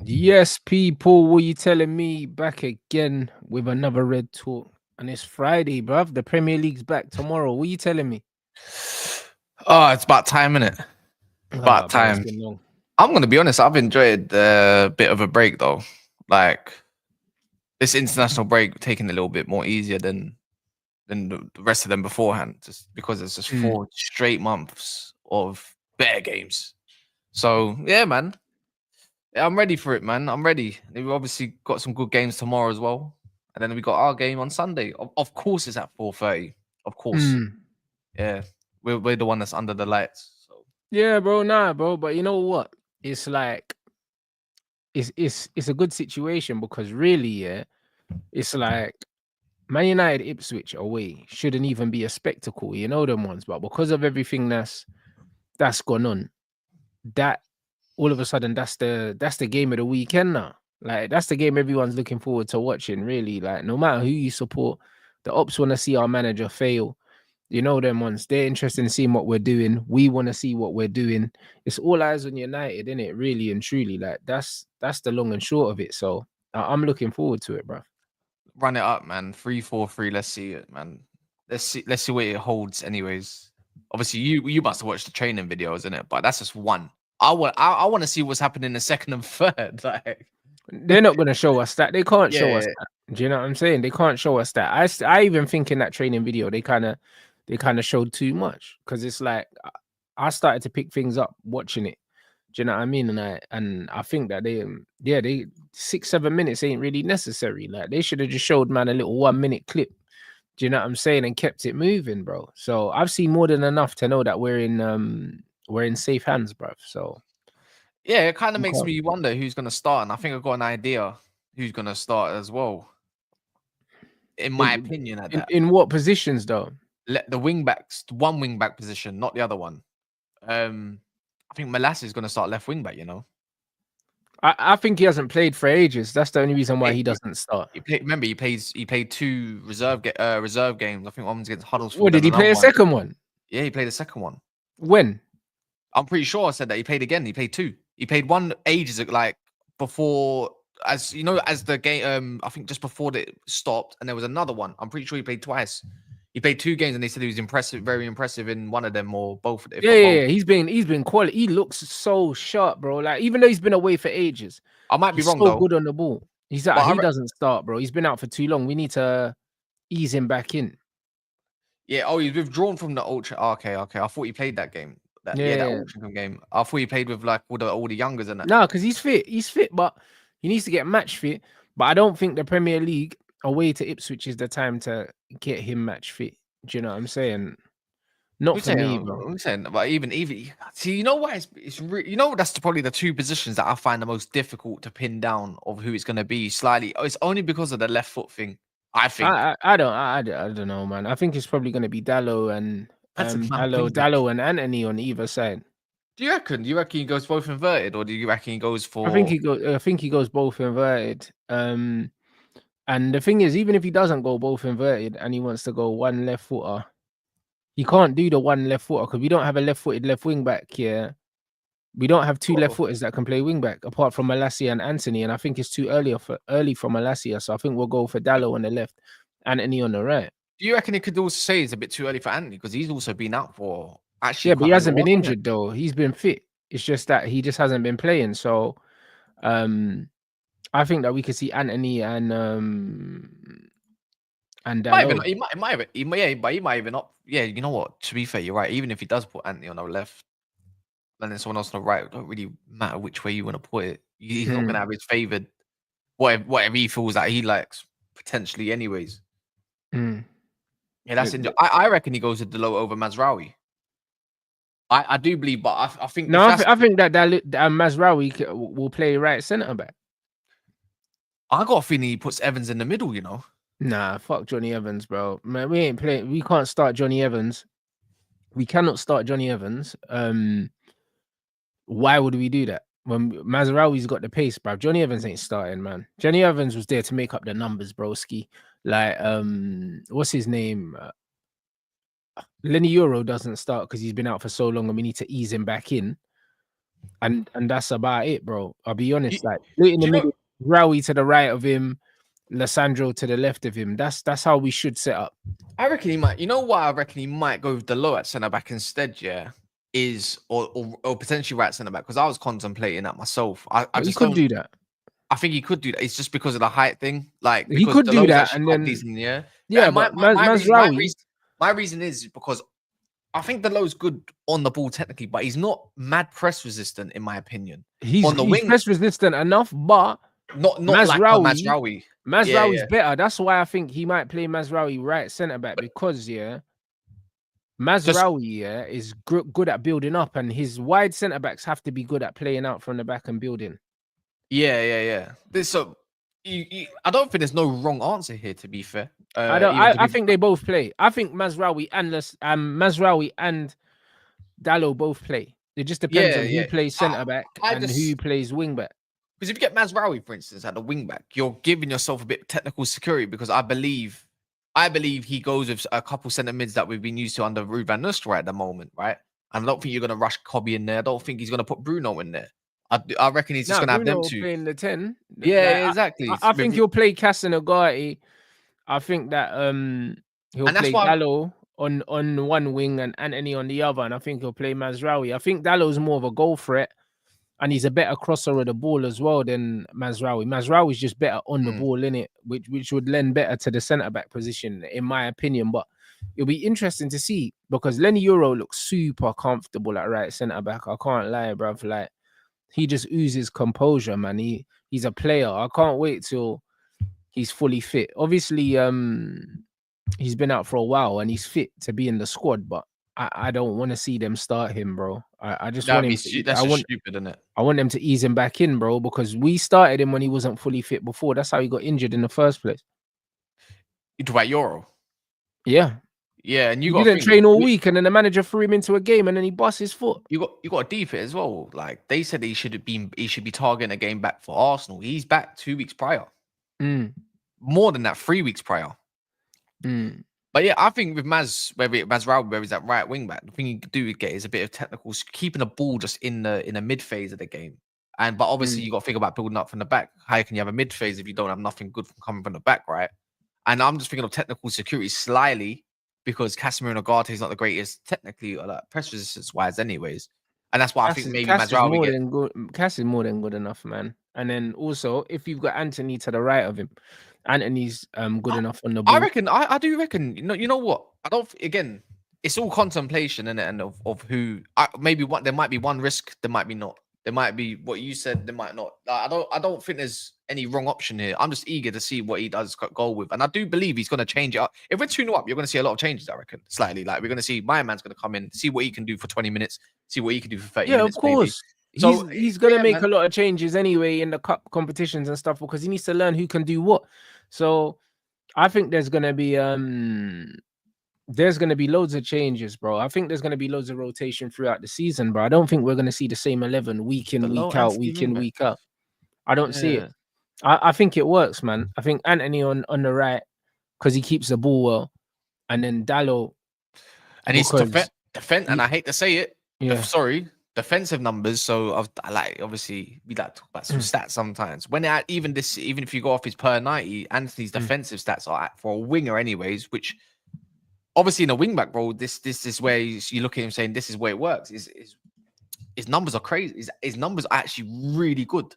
Yes, people, what you telling me? Back again with another Red Talk. And it's Friday, bruv. The Premier League's back tomorrow. What you telling me? Oh, it's about time, innit? About Bro, it's time. been long. I'm gonna be honest, I've enjoyed a bit of a break though. Like this international break taking a little bit more easier than the rest of them beforehand, just because it's just 4 straight months of better games. So yeah, man. Yeah, I'm ready for it, man. I'm ready. We've obviously got some good games tomorrow as well. And then we got our game on Sunday. Of course it's at 4:30. Of course. Yeah. We're the one that's under the lights. So Yeah, bro, bro. But you know what? It's like it's a good situation because really, yeah, it's like Man United Ipswich away shouldn't even be a spectacle, you know them ones. But because of everything that's gone on, that all of a sudden that's the game of the weekend now. Like that's the game everyone's looking forward to watching, really. Like no matter who you support, the ops want to see our manager fail. You know them ones. They're interested in seeing what we're doing. We want to see what we're doing. It's all eyes on United, isn't it? Really and truly. Like that's the long and short of it. So I'm looking forward to it, bro. run it up, man. 3-4-3. Let's see it, man. Let's see what it holds, anyways. Obviously, you must have watched the training videos, in it, but that's just one. I want to see what's happening in the second and third. Like They're not going to show us that. They can't show us yeah. that. Do you know what I'm saying? They can't show us that. I even think in that training video they kind of showed too much because it's like I started to pick things up watching it. Do you know what I mean? And I think that they 6-7 minutes ain't really necessary. Like they should have just showed man a little 1 minute clip. Do you know what I'm saying? And kept it moving, bro. So I've seen more than enough to know that we're in safe hands, bro. So Yeah, it kind of makes me wonder who's gonna start, and I think I've got an idea who's gonna start as well. In my opinion, at that. In what positions though? Let the wing backs, one wing back position, not the other one. I think Malas is gonna start left wing back, you know. I think he hasn't played for ages. That's the only reason why he doesn't start. Remember, he played 2 reserve games. I think one was against Huddersfield. What did he play a second one? Yeah, he played a second one. When? I'm pretty sure I said that he played again. He played 2. He played one ages ago, like before, as you know, as the game. I think just before it stopped, and there was another one. I'm pretty sure he played twice. He played 2 games, and they said he was impressive, very impressive in one of them or both. Yeah. He's been quality. He looks so sharp, bro. Like even though he's been away for ages, I might be wrong so though. good on the ball. He doesn't start, bro. He's been out for too long. We need to ease him back in. Yeah. Oh, he's withdrawn from the Ultra. Okay. I thought he played that game. That Ultra game. I thought he played with like all the youngers and that. No, because he's fit. He's fit, but he needs to get match fit. But I don't think the Premier League away to Ipswich is the time to get him match fit. Do you know what I'm saying? Not for me, bro. I'm saying, but even see, you know what? You know that's probably the 2 positions that I find the most difficult to pin down of who it's going to be. Slightly, it's only because of the left foot thing. I think. I don't know, man. I think it's probably going to be Dallo and Dallo and Anthony on either side. Do you reckon? Do you reckon he goes both inverted, or do you reckon he goes for? I think he goes both inverted. And the thing is, even if he doesn't go both inverted and he wants to go one left footer, he can't do the one left footer because we don't have a left-footed left wing back here. We don't have 2 left footers that can play wing back apart from Malacia and Anthony. And I think it's too early for Malacia. So I think we'll go for Dallo on the left, Anthony on the right. Do you reckon he could also say it's a bit too early for Anthony because he's also been out for actually? Yeah, but he hasn't been injured though. He's been fit. It's just that he just hasn't been playing. So I think that we could see Anthony and Dallo. He might even not. Yeah, you know what? To be fair, you're right. Even if he does put Anthony on the left, and then someone else on the right, it don't really matter which way you want to put it. He's not gonna have his favoured whatever he feels that he likes potentially, anyways. Yeah, that's interesting. I reckon he goes to Dalot over Mazraoui. I do believe, but I think I think that Mazraoui will play right centre back. I got a feeling he puts Evans in the middle. You know. Nah, fuck Johnny Evans, bro. Man, we ain't playing. We can't start Johnny Evans. We cannot start Johnny Evans. Why would we do that? When Mazraoui's got the pace, bro. Johnny Evans ain't starting, man. Johnny Evans was there to make up the numbers, broski. Like, what's his name? Lenny Euro doesn't start because he's been out for so long, and we need to ease him back in. And that's about it, bro. I'll be honest. Like in the Do you know? middle, Rowie to the right of him, Lissandro to the left of him. That's how we should set up. I reckon he might. You know what? I reckon he might go with the low at centre back instead. Yeah, or potentially right centre back, because I was contemplating that myself. I But he just could don't. do that. I think he could do that. It's just because of the height thing. Like He because could the do low's that, actually and quite then decent in the air. yeah, And but Mazraoui, my reason is because I think the low's good on the ball technically, but he's not mad press resistant in my opinion. On the he's wing, press resistant enough, but not like a Mazraoui. Mazraoui's Yeah. better. That's why I think he might play Mazraoui right centre back, because Just Mazraoui is good at building up, and his wide centre backs have to be good at playing out from the back and building. yeah. This so I don't think there's no wrong answer here. To be fair, I think they both play. I think Mazraoui and Dalot both play. It just depends on who plays centre back and who plays wing back. Because if you get Mazraoui, for instance, at the wing back, you're giving yourself a bit of technical security, because I believe he goes with a couple centre mids that we've been used to under Ruud van Nistelrooy at the moment, right? And I don't think you're going to rush Kobbie in there. I don't think he's going to put Bruno in there. I reckon he's just going to have them two. Playing the 10. Yeah, exactly. I think he'll play Casanagati. I think that he'll play Dalot on one wing and Anthony on the other, and I think he'll play Mazraoui. I think Dalot's more of a goal threat, and he's a better crosser of the ball as well than Mazraoui. Mazraoui's just better on the ball, innit? Which would lend better to the centre back position, in my opinion. But it'll be interesting to see, because Lenny Euro looks super comfortable at right centre back. I can't lie, bruv. Like, he just oozes composure, man. He's a player. I can't wait till he's fully fit. Obviously, he's been out for a while and he's fit to be in the squad, but I don't want to see them start him, bro. I just want him. That's stupid, isn't it? I want them to ease him back in, bro, because we started him when he wasn't fully fit before. That's how he got injured in the first place. You talk about Euro? Yeah. Yeah, and he didn't train all week, and then the manager threw him into a game, and then he bust his foot. You got a deep it as well. Like, they said he should be targeting a game back for Arsenal. He's back 2 weeks prior. More than that, 3 weeks prior. But yeah, I think with Mazraoui, where he's at right wing back, the thing you do get is a bit of technical, keeping the ball just in the mid phase of the game. But obviously you got to think about building up from the back. How can you have a mid phase if you don't have nothing good coming from the back, right? And I'm just thinking of technical security slyly, because Casemiro and Ugarte is not the greatest technically, like press resistance wise, anyways. And that's why I think maybe Mazraoui Cass is more than good enough, man. And then also, if you've got Anthony to the right of him, Anthony's good enough on the ball. I do reckon. You know what? I don't. Again, it's all contemplation, innit? And of who. There might be one risk. There might be not. There might be what you said. There might not. I don't think there's any wrong option here. I'm just eager to see what he does go with, and I do believe he's going to change it up. If we're 2-0 up, you're going to see a lot of changes. I reckon slightly. Like, we're going to see my man's going to come in, see what he can do for 20 minutes, see what he can do for 30 minutes. Yeah, of course. Maybe. So he's going to make a lot of changes anyway in the cup competitions and stuff, because he needs to learn who can do what. So I think there's going to be loads of changes, bro. I think there's going to be loads of rotation throughout the season, bro. I don't think we're going to see the same 11 week in, week out. I don't see it. I think it works, man. I think Anthony on the right, because he keeps the ball well, and then Dalot. And he's defend, and I hate to say it. Yeah. Defensive numbers. So obviously we like to talk about some stats sometimes. Even if you go off his per 90, Anthony's defensive stats are for a winger, anyways. Which obviously in a wing back role, this is where you look at him saying this is where it works. His numbers are crazy. His numbers are actually really good.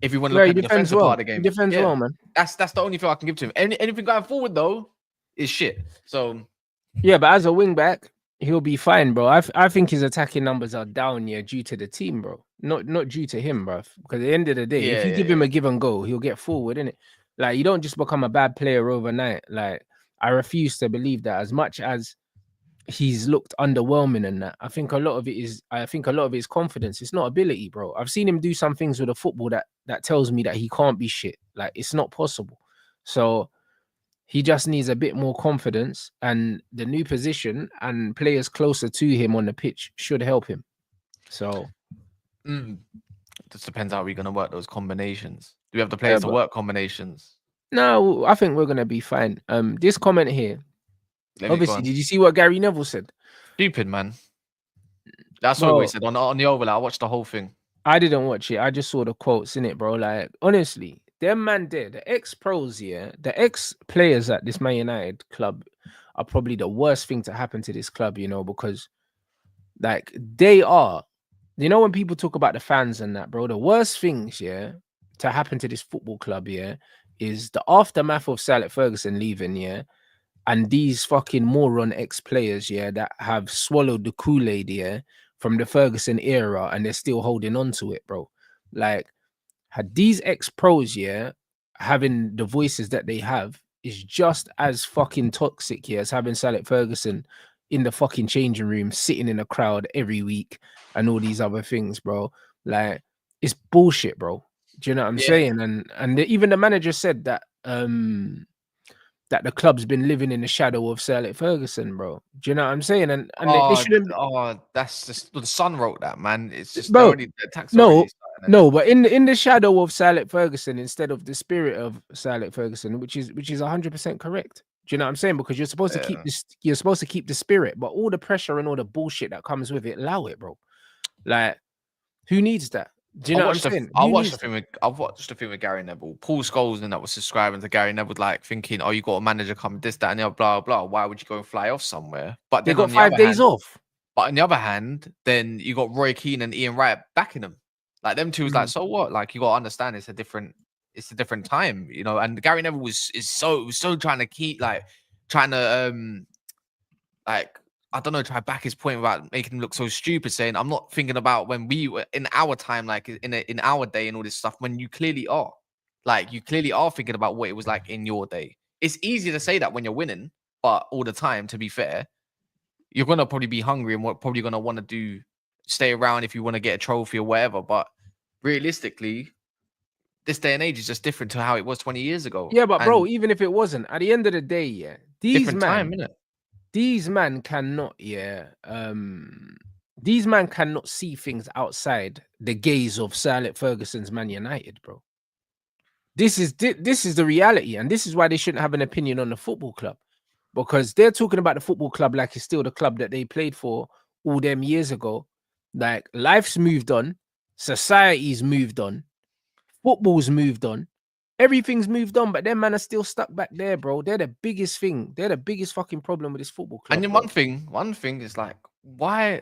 If you want to look at the defensive part of the game, he defends well, man. That's the only thing I can give to him. Anything going forward though is shit. So yeah, but as a wing back, he'll be fine, bro. I think his attacking numbers are down due to the team, bro. Not due to him, bro. Because at the end of the day, if you give him a give and go, he'll get forward, innit? Like, you don't just become a bad player overnight. Like, I refuse to believe that. As much as he's looked underwhelming and that, I think a lot of it is confidence. It's not ability, bro. I've seen him do some things with the football that tells me that he can't be shit. Like, it's not possible. So he just needs a bit more confidence, and the new position and players closer to him on the pitch should help him. So it just depends how we're going to work those combinations. Do we have the players to work combinations? No, I think we're going to be fine. This comment here, Let me go Obviously, on. did you see what Gary Neville said? Stupid, man. That's what we Bro, said on the overlay. I watched the whole thing. I didn't watch it. I just saw the quotes in it, bro. Like, honestly, them man there, the ex-pros, yeah, the ex-players at this Man United club are probably the worst thing to happen to this club, you know, because like they are, you know, when people talk about the fans and that, bro, the worst things, yeah, to happen to this football club, yeah, is the aftermath of Sir Alex Ferguson leaving, yeah, and these fucking moron ex-players, yeah, that have swallowed the Kool-Aid, yeah, from the Ferguson era and they're still holding on to it, bro. Like, had these ex-pros, yeah, having the voices that they have is just as fucking toxic, yeah, as having Sir Alex Ferguson in the fucking changing room, sitting in a crowd every week and all these other things, bro. Like, it's bullshit, bro. Do you know what I'm Yeah. saying? Even the manager said that the club's been living in the shadow of Sir Alex Ferguson, bro. Do you know what I'm saying? And they Oh, shouldn't, that's just the sun wrote that, man. It's just bro. the attacks No, already starting. And no, but in the shadow of Sir Alex Ferguson instead of the spirit of Sir Alex Ferguson, which is 100% correct. Do you know what I'm saying? Because you're supposed to keep yeah. this, you're supposed to keep the spirit, but all the pressure and all the bullshit that comes with it, allow it, bro. Like, who needs that? Do you know what I'm saying? I Who watched the needs that? thing with I've watched the thing with Gary Neville. Paul Scholes and that was subscribing to Gary Neville, like thinking, "Oh, you got a manager coming, this, that, and the other, blah blah. Why would you go and fly off somewhere?" But They then got on the 5 days off. then you got Roy Keane and Ian Wright backing them. Like them two was like, Mm. so what? Like you got to understand, it's a different time, you know. And Gary Neville was so trying to keep trying to like I don't know, try back his point about making him look so stupid, saying I'm not thinking about when we were in our time, like in our day and all this stuff. When you clearly are, like you clearly are thinking about what it was like in your day. It's easy to say that when you're winning, but all the time, to be fair, you're gonna probably be hungry and what probably gonna want to do stay around if you want to get a trophy or whatever. But realistically, this day and age is just different to how it was 20 years ago, Yeah, but bro, and even if it wasn't, at the end of the day, yeah, different time, isn't it? these man cannot, these man cannot see things outside the gaze of Sir Alex Ferguson's Man United, bro. This is the reality, and this is why they shouldn't have an opinion on the football club, because they're talking about the football club like it's still the club that they played for all them years ago. Like, life's moved on, society's moved on, football's moved on, everything's moved on, but them man are still stuck back there, bro. They're the biggest thing. They're the biggest fucking problem with this football And club, then bro. one thing is like, why?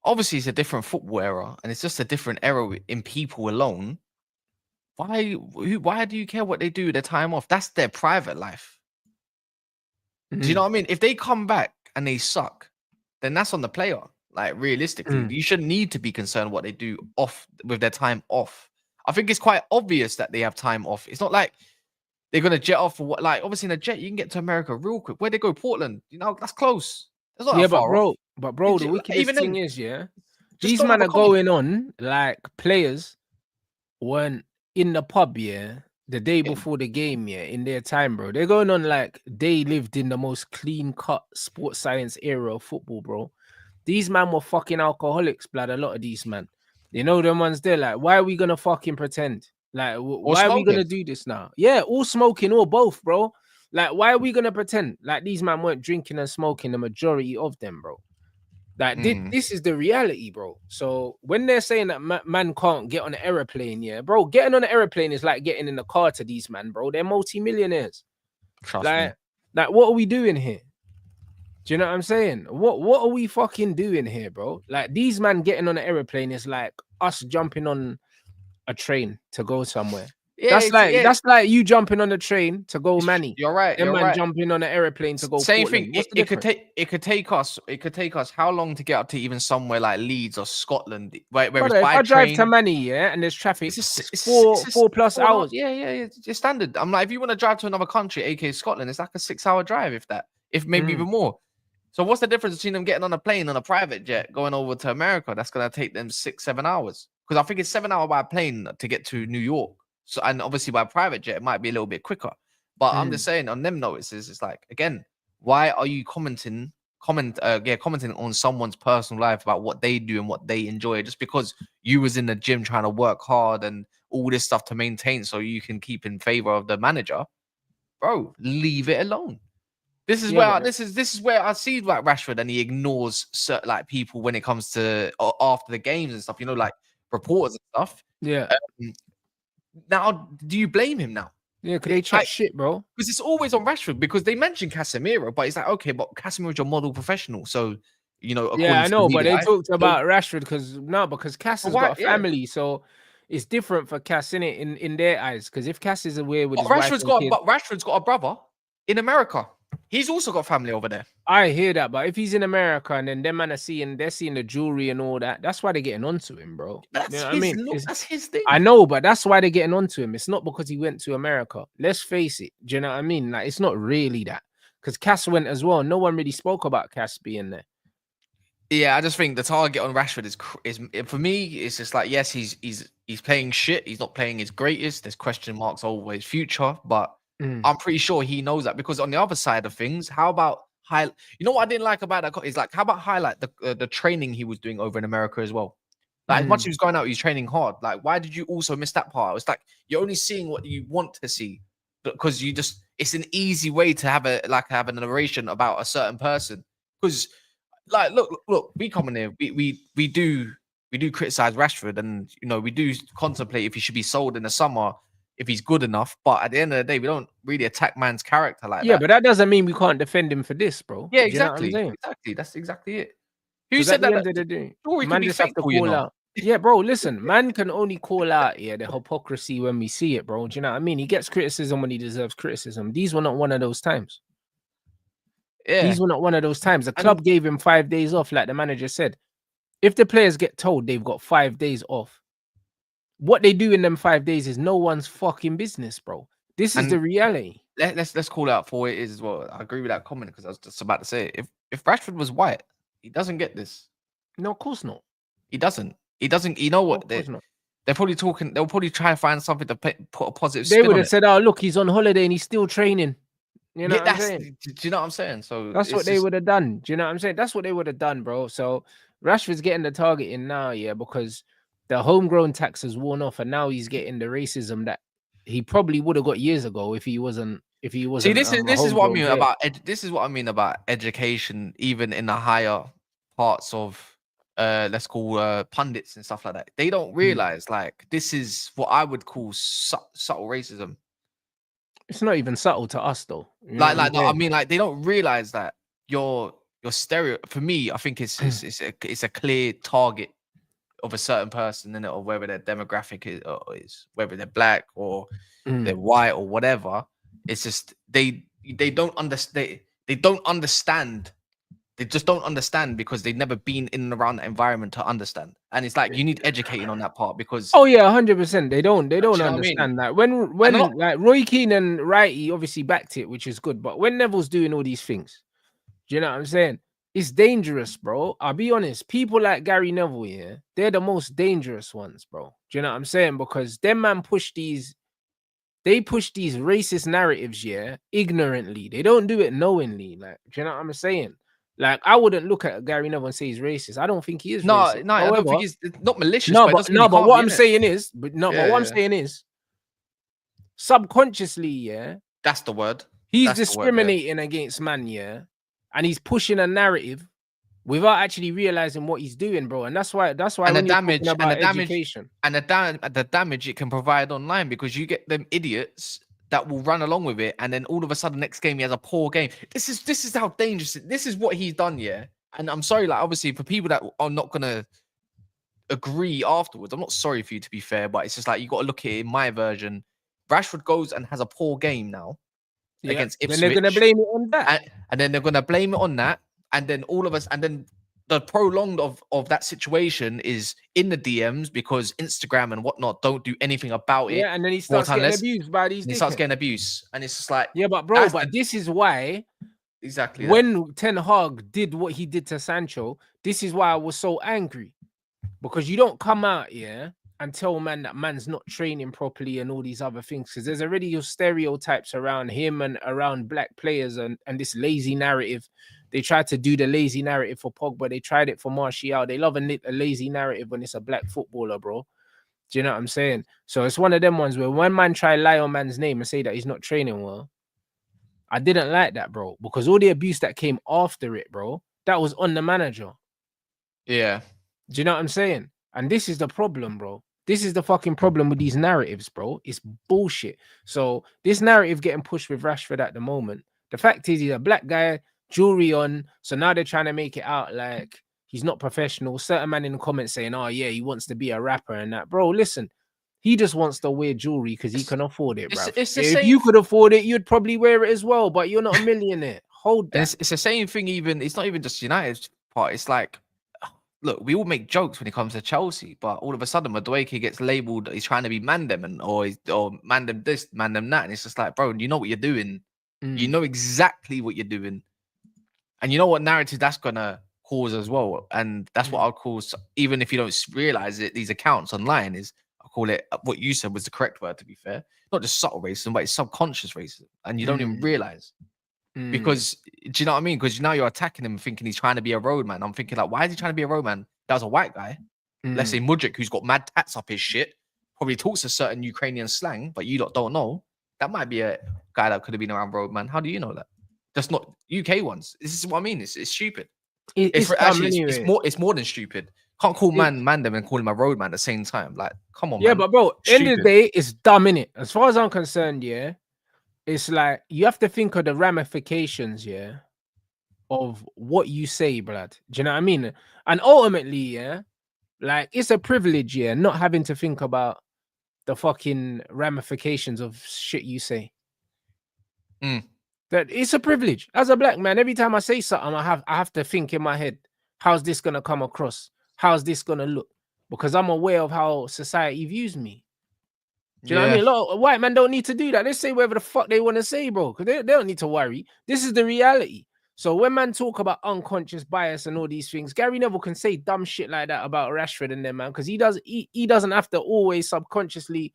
Obviously, it's a different football era, and it's just a different era in people alone. Why do you care what they do with their time off? That's their private life. Do you know Mm, what I mean? If they come back and they suck, then that's on the player. Like realistically, mm. you shouldn't need to be concerned what they do off with their time off. I think it's quite obvious that they have time off. It's not like they're gonna jet off for what. Like obviously in a jet, you can get to America real quick. Where they go, Portland? You know, that's close. That's not Yeah, that far off. but bro, the wickedest Even thing then, is, yeah, just these don't have men a are common. going on like players weren't in the pub, yeah, the day Yeah. before the game, yeah, in their time, bro. They're going on like they lived in the most clean cut sports science era of football, bro. These man were fucking alcoholics, blood. A lot of these man, you know, them ones there. Like, why are we gonna fucking pretend? Like, Or why are we smoking. gonna do this now? Yeah, all smoking or both, bro. Like, why are we gonna pretend like these man weren't drinking and smoking the majority of them, bro? Like, Mm. this is the reality, bro. So when they're saying that man can't get on an aeroplane, yeah, bro, getting on an aeroplane is like getting in the car to these man, bro. They're multi-millionaires. Trust me. Like, what are we doing here? Do you know what I'm saying? What are we fucking doing here, bro? Like, these man getting on an aeroplane is like us jumping on a train to go somewhere. Yeah, yeah. That's like you jumping on a train to go Manny. You're right. Them You're man right. jumping on an aeroplane to go Same thing. Portland. What's the difference? It could take us how long to get up to even somewhere like Leeds or Scotland, where it's Brother, if by I drive to train. Manny, yeah, and there's traffic, it's It's four just plus 4 and a half. hours. Yeah, yeah, yeah. It's standard. I'm like, if you want to drive to another country, aka Scotland, it's like a 6 hour drive, if that, if maybe Mm. even more. So what's the difference between them getting on a plane on a private jet going over to America? That's gonna take them 6 7 hours. Because I think it's 7 hour by plane to get to New York. So and obviously by private jet, it might be a little bit quicker. But I'm just Mm. saying on them notices, it's like again, why are you commenting on someone's personal life about what they do and what they enjoy just because you was in the gym trying to work hard and all this stuff to maintain so you can keep in favor of the manager? Bro, leave it alone. This is where this is where I see like Rashford, and he ignores certain like people when it comes to after the games and stuff. You know, like reporters and stuff. Yeah. Now, do you blame him now? Yeah, because they chat shit, bro. Because it's always on Rashford, because they mentioned Casemiro, but it's like, okay, but Casemiro's your model professional, so you know, Yeah, according I to know, the but they media, talked about Rashford because Cass has got a yeah. family, so it's different for Cass in their eyes. Because if Cass is away with But his wife and kids, Rashford's got a brother in America. He's also got family over there. I hear that, but if he's in America and then them man they're seeing the jewelry and all that, that's why they're getting onto him, bro. That's You know what his I mean? that's his thing. I know, but that's why they're getting onto him. It's not because he went to America. Let's face it. Do you know what I mean? Like, it's not really that. Because Cass went as well. No one really spoke about Cass being there. Yeah, I just think the target on Rashford is for me. It's just like, yes, he's playing shit. He's not playing his greatest. There's question marks over his future, but I'm pretty sure he knows that, because on the other side of things, how about you know what I didn't like about that is like, how about highlight the training he was doing over in America as well. Like, as much as he was going out, he's training hard. Like, why did you also miss that part? It's like you're only seeing what you want to see, because it's an easy way to have a narration about a certain person. Because like, look, we come in here, we do criticize Rashford, and you know, we do contemplate if he should be sold in the summer, if he's good enough. But at the end of the day, we don't really attack man's character like that. Yeah, but that doesn't mean we can't defend him for this, bro. Yeah, exactly. exactly. Exactly. That's exactly it. Who said that? At the end of the day, Story could man be just have to faithful, you call know. out. Yeah, bro, listen, man can only call out the hypocrisy when we see it, bro. Do you know what I mean? He gets criticism when he deserves criticism. These were not one of those times. Yeah. These were not one of those times. The club gave him 5 days off, like the manager said. If the players get told they've got 5 days off, what they do in them 5 days is no one's fucking business, bro. This is the reality. Let's call out for it is as well. I agree with that comment, because I was just about to say, if Rashford was white, he doesn't get this. No, of course not. He doesn't. He doesn't. You know what? They're probably talking. They'll probably try to find something to put a positive spin on it. They would have said, "Oh, look, he's on holiday and he's still training." You know what I'm saying? Do you know what I'm saying? So that's what they would have done. Do you know what I'm saying? That's what they would have done, bro. So Rashford's getting the target in now, yeah, because the homegrown tax has worn off, and now he's getting the racism that he probably would have got years ago if he wasn't. See, this is what I mean about this is what I mean about education, even in the higher parts of let's call pundits and stuff like that. They don't realize like this is what I would call subtle racism. It's not even subtle to us, though. I mean, like, they don't realize that your stereo. For me, I think it's a clear target of a certain person, in it, or whether their demographic is whether they're black or they're white or whatever. It's just they don't understand. They don't understand. They just don't understand because they've never been in and around that environment to understand. And it's like you need educating on that part, because 100%. They don't understand that. When like Roy Keane and Wrighty obviously backed it, which is good. But when Neville's doing all these things, do you know what I'm saying? It's dangerous, bro. I'll be honest. People like Gary Neville, yeah, they're the most dangerous ones, bro. Do you know what I'm saying? Because them man push these racist narratives, yeah, ignorantly. They don't do it knowingly. Like, do you know what I'm saying? Like, I wouldn't look at Gary Neville and say he's racist. I don't think he is racist. No, I don't think he's not malicious. But what I'm saying is, subconsciously, yeah, that's the word. He's discriminating against man, yeah, and he's pushing a narrative without actually realizing what he's doing, bro. And that's why. And the damage it can provide online, because you get them idiots that will run along with it, and then all of a sudden next game he has a poor game. This is how dangerous. This is what he's done, yeah. And I'm sorry, like, obviously for people that are not gonna agree afterwards, I'm not sorry for you, to be fair, but it's just like you got to look at it in my version. Rashford goes and has a poor game now against Ipswich. Then they're gonna blame it on that, and then they're gonna blame it on that, and then all of us, and then the prolonged of that situation is in the DMs, because Instagram and whatnot don't do anything about it. Yeah, and then he starts getting abused by these. He starts getting abused, and it's just like, yeah, but bro, this is why. Exactly. When Ten Hag did what he did to Sancho, this is why I was so angry, because you don't come out here and tell man that man's not training properly and all these other things, because there's already your stereotypes around him and around black players and this lazy narrative. They tried to do the lazy narrative for Pogba. They tried it for Martial. They love a lazy narrative when it's a black footballer, bro. Do you know what I'm saying? So it's one of them ones where one man try lie on man's name and say that he's not training well. I didn't like that, bro, because all the abuse that came after it, bro, that was on the manager. Yeah. Do you know what I'm saying? And this is the problem, bro. This is the fucking problem with these narratives, bro. It's bullshit. So this narrative getting pushed with Rashford at the moment. The fact is, he's a black guy, jewelry on. So now they're trying to make it out like he's not professional. Certain man in the comments saying, "Oh yeah, he wants to be a rapper and that." Bro, listen, he just wants to wear jewelry because he can afford it, bro. It's the If same. you could afford it, you'd probably wear it as well. But you're not a millionaire. Hold And that. it's the same thing. Even it's not even just United's part. It's like, look, we all make jokes when it comes to Chelsea, but all of a sudden, Madueke gets labelled. He's trying to be Mandem or Mandem this, Mandem that, and it's just like, bro, you know what you're doing. You know exactly what you're doing, and you know what narrative that's gonna cause as well. And that's what I'll call, even if you don't realize it, these accounts online is, I'll call it what you said was the correct word. To be fair, not just subtle racism, but it's subconscious racism, and you don't even realize. Because do you know what I mean? Because now you're attacking him thinking he's trying to be a roadman. I'm thinking like, why is he trying to be a roadman? That was a white guy. Let's say Mudrik, who's got mad tats up his shit, probably talks a certain Ukrainian slang, but you don't know. That might be a guy that could have been around roadman. How do you know that? That's not UK ones. This is what I mean. It's stupid. It's Actually anyway. it's more than stupid. Can't call man them and call him a roadman at the same time. Like, come on, yeah, man. but bro, end of the Stupid. day, it's dumb, innit? As far as I'm concerned, yeah, it's like you have to think of the ramifications, yeah, of what you say, blood. Do you know what I mean? And ultimately, yeah, like it's a privilege, yeah, not having to think about the fucking ramifications of shit you say. That it's a privilege. As a black man, every time I say something, I have to think in my head, how's this gonna come across? How's this gonna look? Because I'm aware of how society views me. Do you know what I mean? A lot of white men don't need to do that. They say whatever the fuck they want to say, bro. Because they don't need to worry. This is the reality. So when man talk about unconscious bias and all these things, Gary Neville can say dumb shit like that about Rashford and them, man. Because he doesn't have to always subconsciously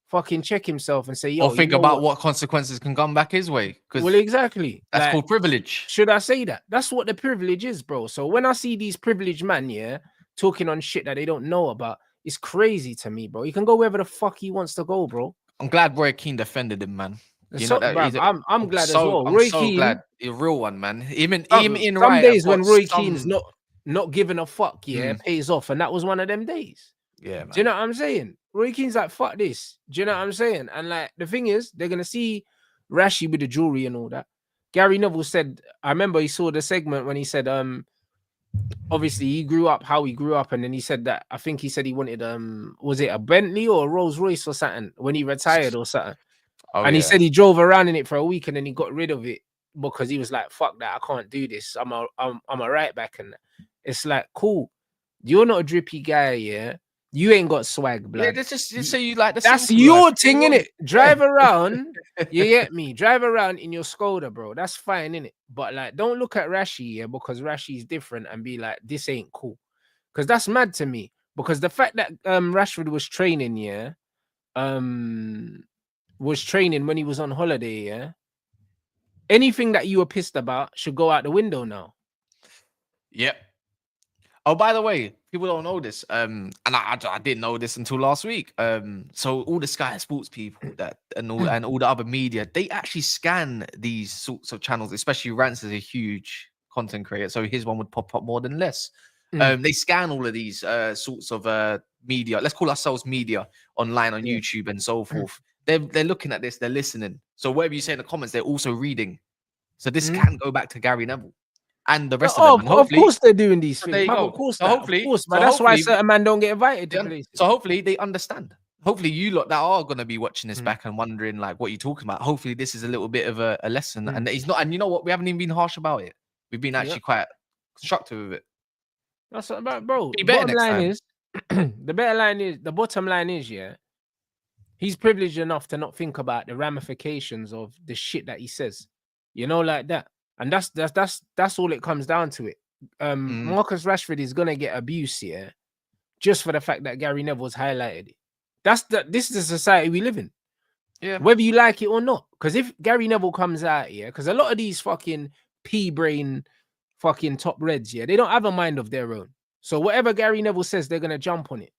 fucking check himself and say, yo, Or think about what consequences can come back his way. Well, exactly. That's like, called privilege. Should I say that? That's what the privilege is, bro. So when I see these privileged men, yeah, talking on shit that they don't know about, it's crazy to me, bro. He can go wherever the fuck he wants to go, bro. I'm glad Roy Keane defended him, man. You So, know that bruv, I'm glad as well. I'm Roy so Keane, glad. A real one, man. Even in some right, days I've when got Roy some... Keane's not giving a fuck, yeah, pays off, and that was one of them days. Yeah, man. Do you know what I'm saying? Roy Keane's like, fuck this. Do you know what I'm saying? And like the thing is, they're gonna see Rashi with the jewelry and all that. Gary Neville said, I remember he saw the segment when he said, obviously he grew up how he grew up, and then he said that I think he said he wanted was it a Bentley or a Rolls Royce or something when he retired or something. And he said he drove around in it for a week and then he got rid of it because he was like, fuck that, I can't do this. I'm a right back. And it's like, cool, you're not a drippy guy, yeah. You ain't got swag, blood. Yeah, just say you like that's your thing, innit? Drive around, you get me? Drive around in your Skoda, bro. That's fine, innit? But like, don't look at Rashi, yeah, because Rashi's different and be like, this ain't cool. Because that's mad to me. Because the fact that Rashford was training, yeah, was training when he was on holiday, yeah. Anything that you were pissed about should go out the window now. Yep. Oh, by the way, people don't know this. And I didn't know this until last week. So all the Sky Sports people and all the other media, they actually scan these sorts of channels, especially Rants is a huge content creator, so his one would pop up more than less. They scan all of these sorts of media. Let's call ourselves media online on YouTube and so forth. They're looking at this, they're listening. So whatever you say in the comments, they're also reading. So this can go back to Gary Neville and the rest of them. And of course they're doing these things. There you go. Of course, so hopefully, of course, but that's why certain men don't get invited to places. So hopefully they understand. Hopefully you lot that are going to be watching this back and wondering like what you're talking about. Hopefully this is a little bit of a lesson. And it's not. And you know what? We haven't even been harsh about it. We've been actually quite constructive with it. That's about, bro. Be better next time. Is the bottom line is, yeah, he's privileged enough to not think about the ramifications of the shit that he says. You know, like that. And that's all it comes down to it. Marcus Rashford is gonna get abuse here, just for the fact that Gary Neville's highlighted it. This is the society we live in. Yeah. Whether you like it or not. Because if Gary Neville comes out here, because a lot of these fucking pea-brain fucking top reds, yeah, they don't have a mind of their own. So whatever Gary Neville says, they're gonna jump on it.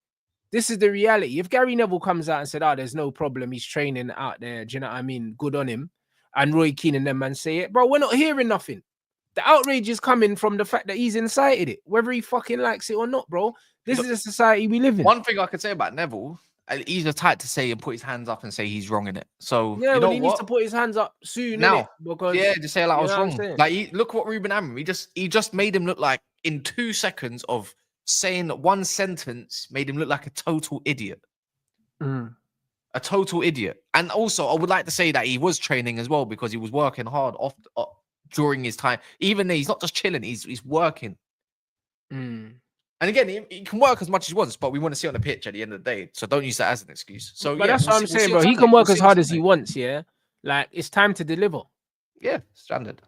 This is the reality. If Gary Neville comes out and said, "Oh, there's no problem, he's training out there," do you know what I mean? Good on him. and Roy Keane and them man say it, bro. We're not hearing nothing. The outrage is coming from the fact that he's incited it, whether he fucking likes it or not, bro. This is a society we live in. One thing I could say about Neville, he's the type to say and put his hands up and say he's wrong in it. So yeah, you know he needs to put his hands up soon now, because just say like I was wrong. Like look what Ruben Amorim, he just made him look like in 2 seconds of saying one sentence made him look like a total idiot. A total idiot. And also, I would like to say that he was training as well because he was working hard during his time. Even though he's not just chilling, he's working. And again, he can work as much as he wants, but we want to see it on the pitch at the end of the day. So don't use that as an excuse. So but that's what I'm saying, bro. He can work as hard as he wants, yeah. Like it's time to deliver. Yeah, standard.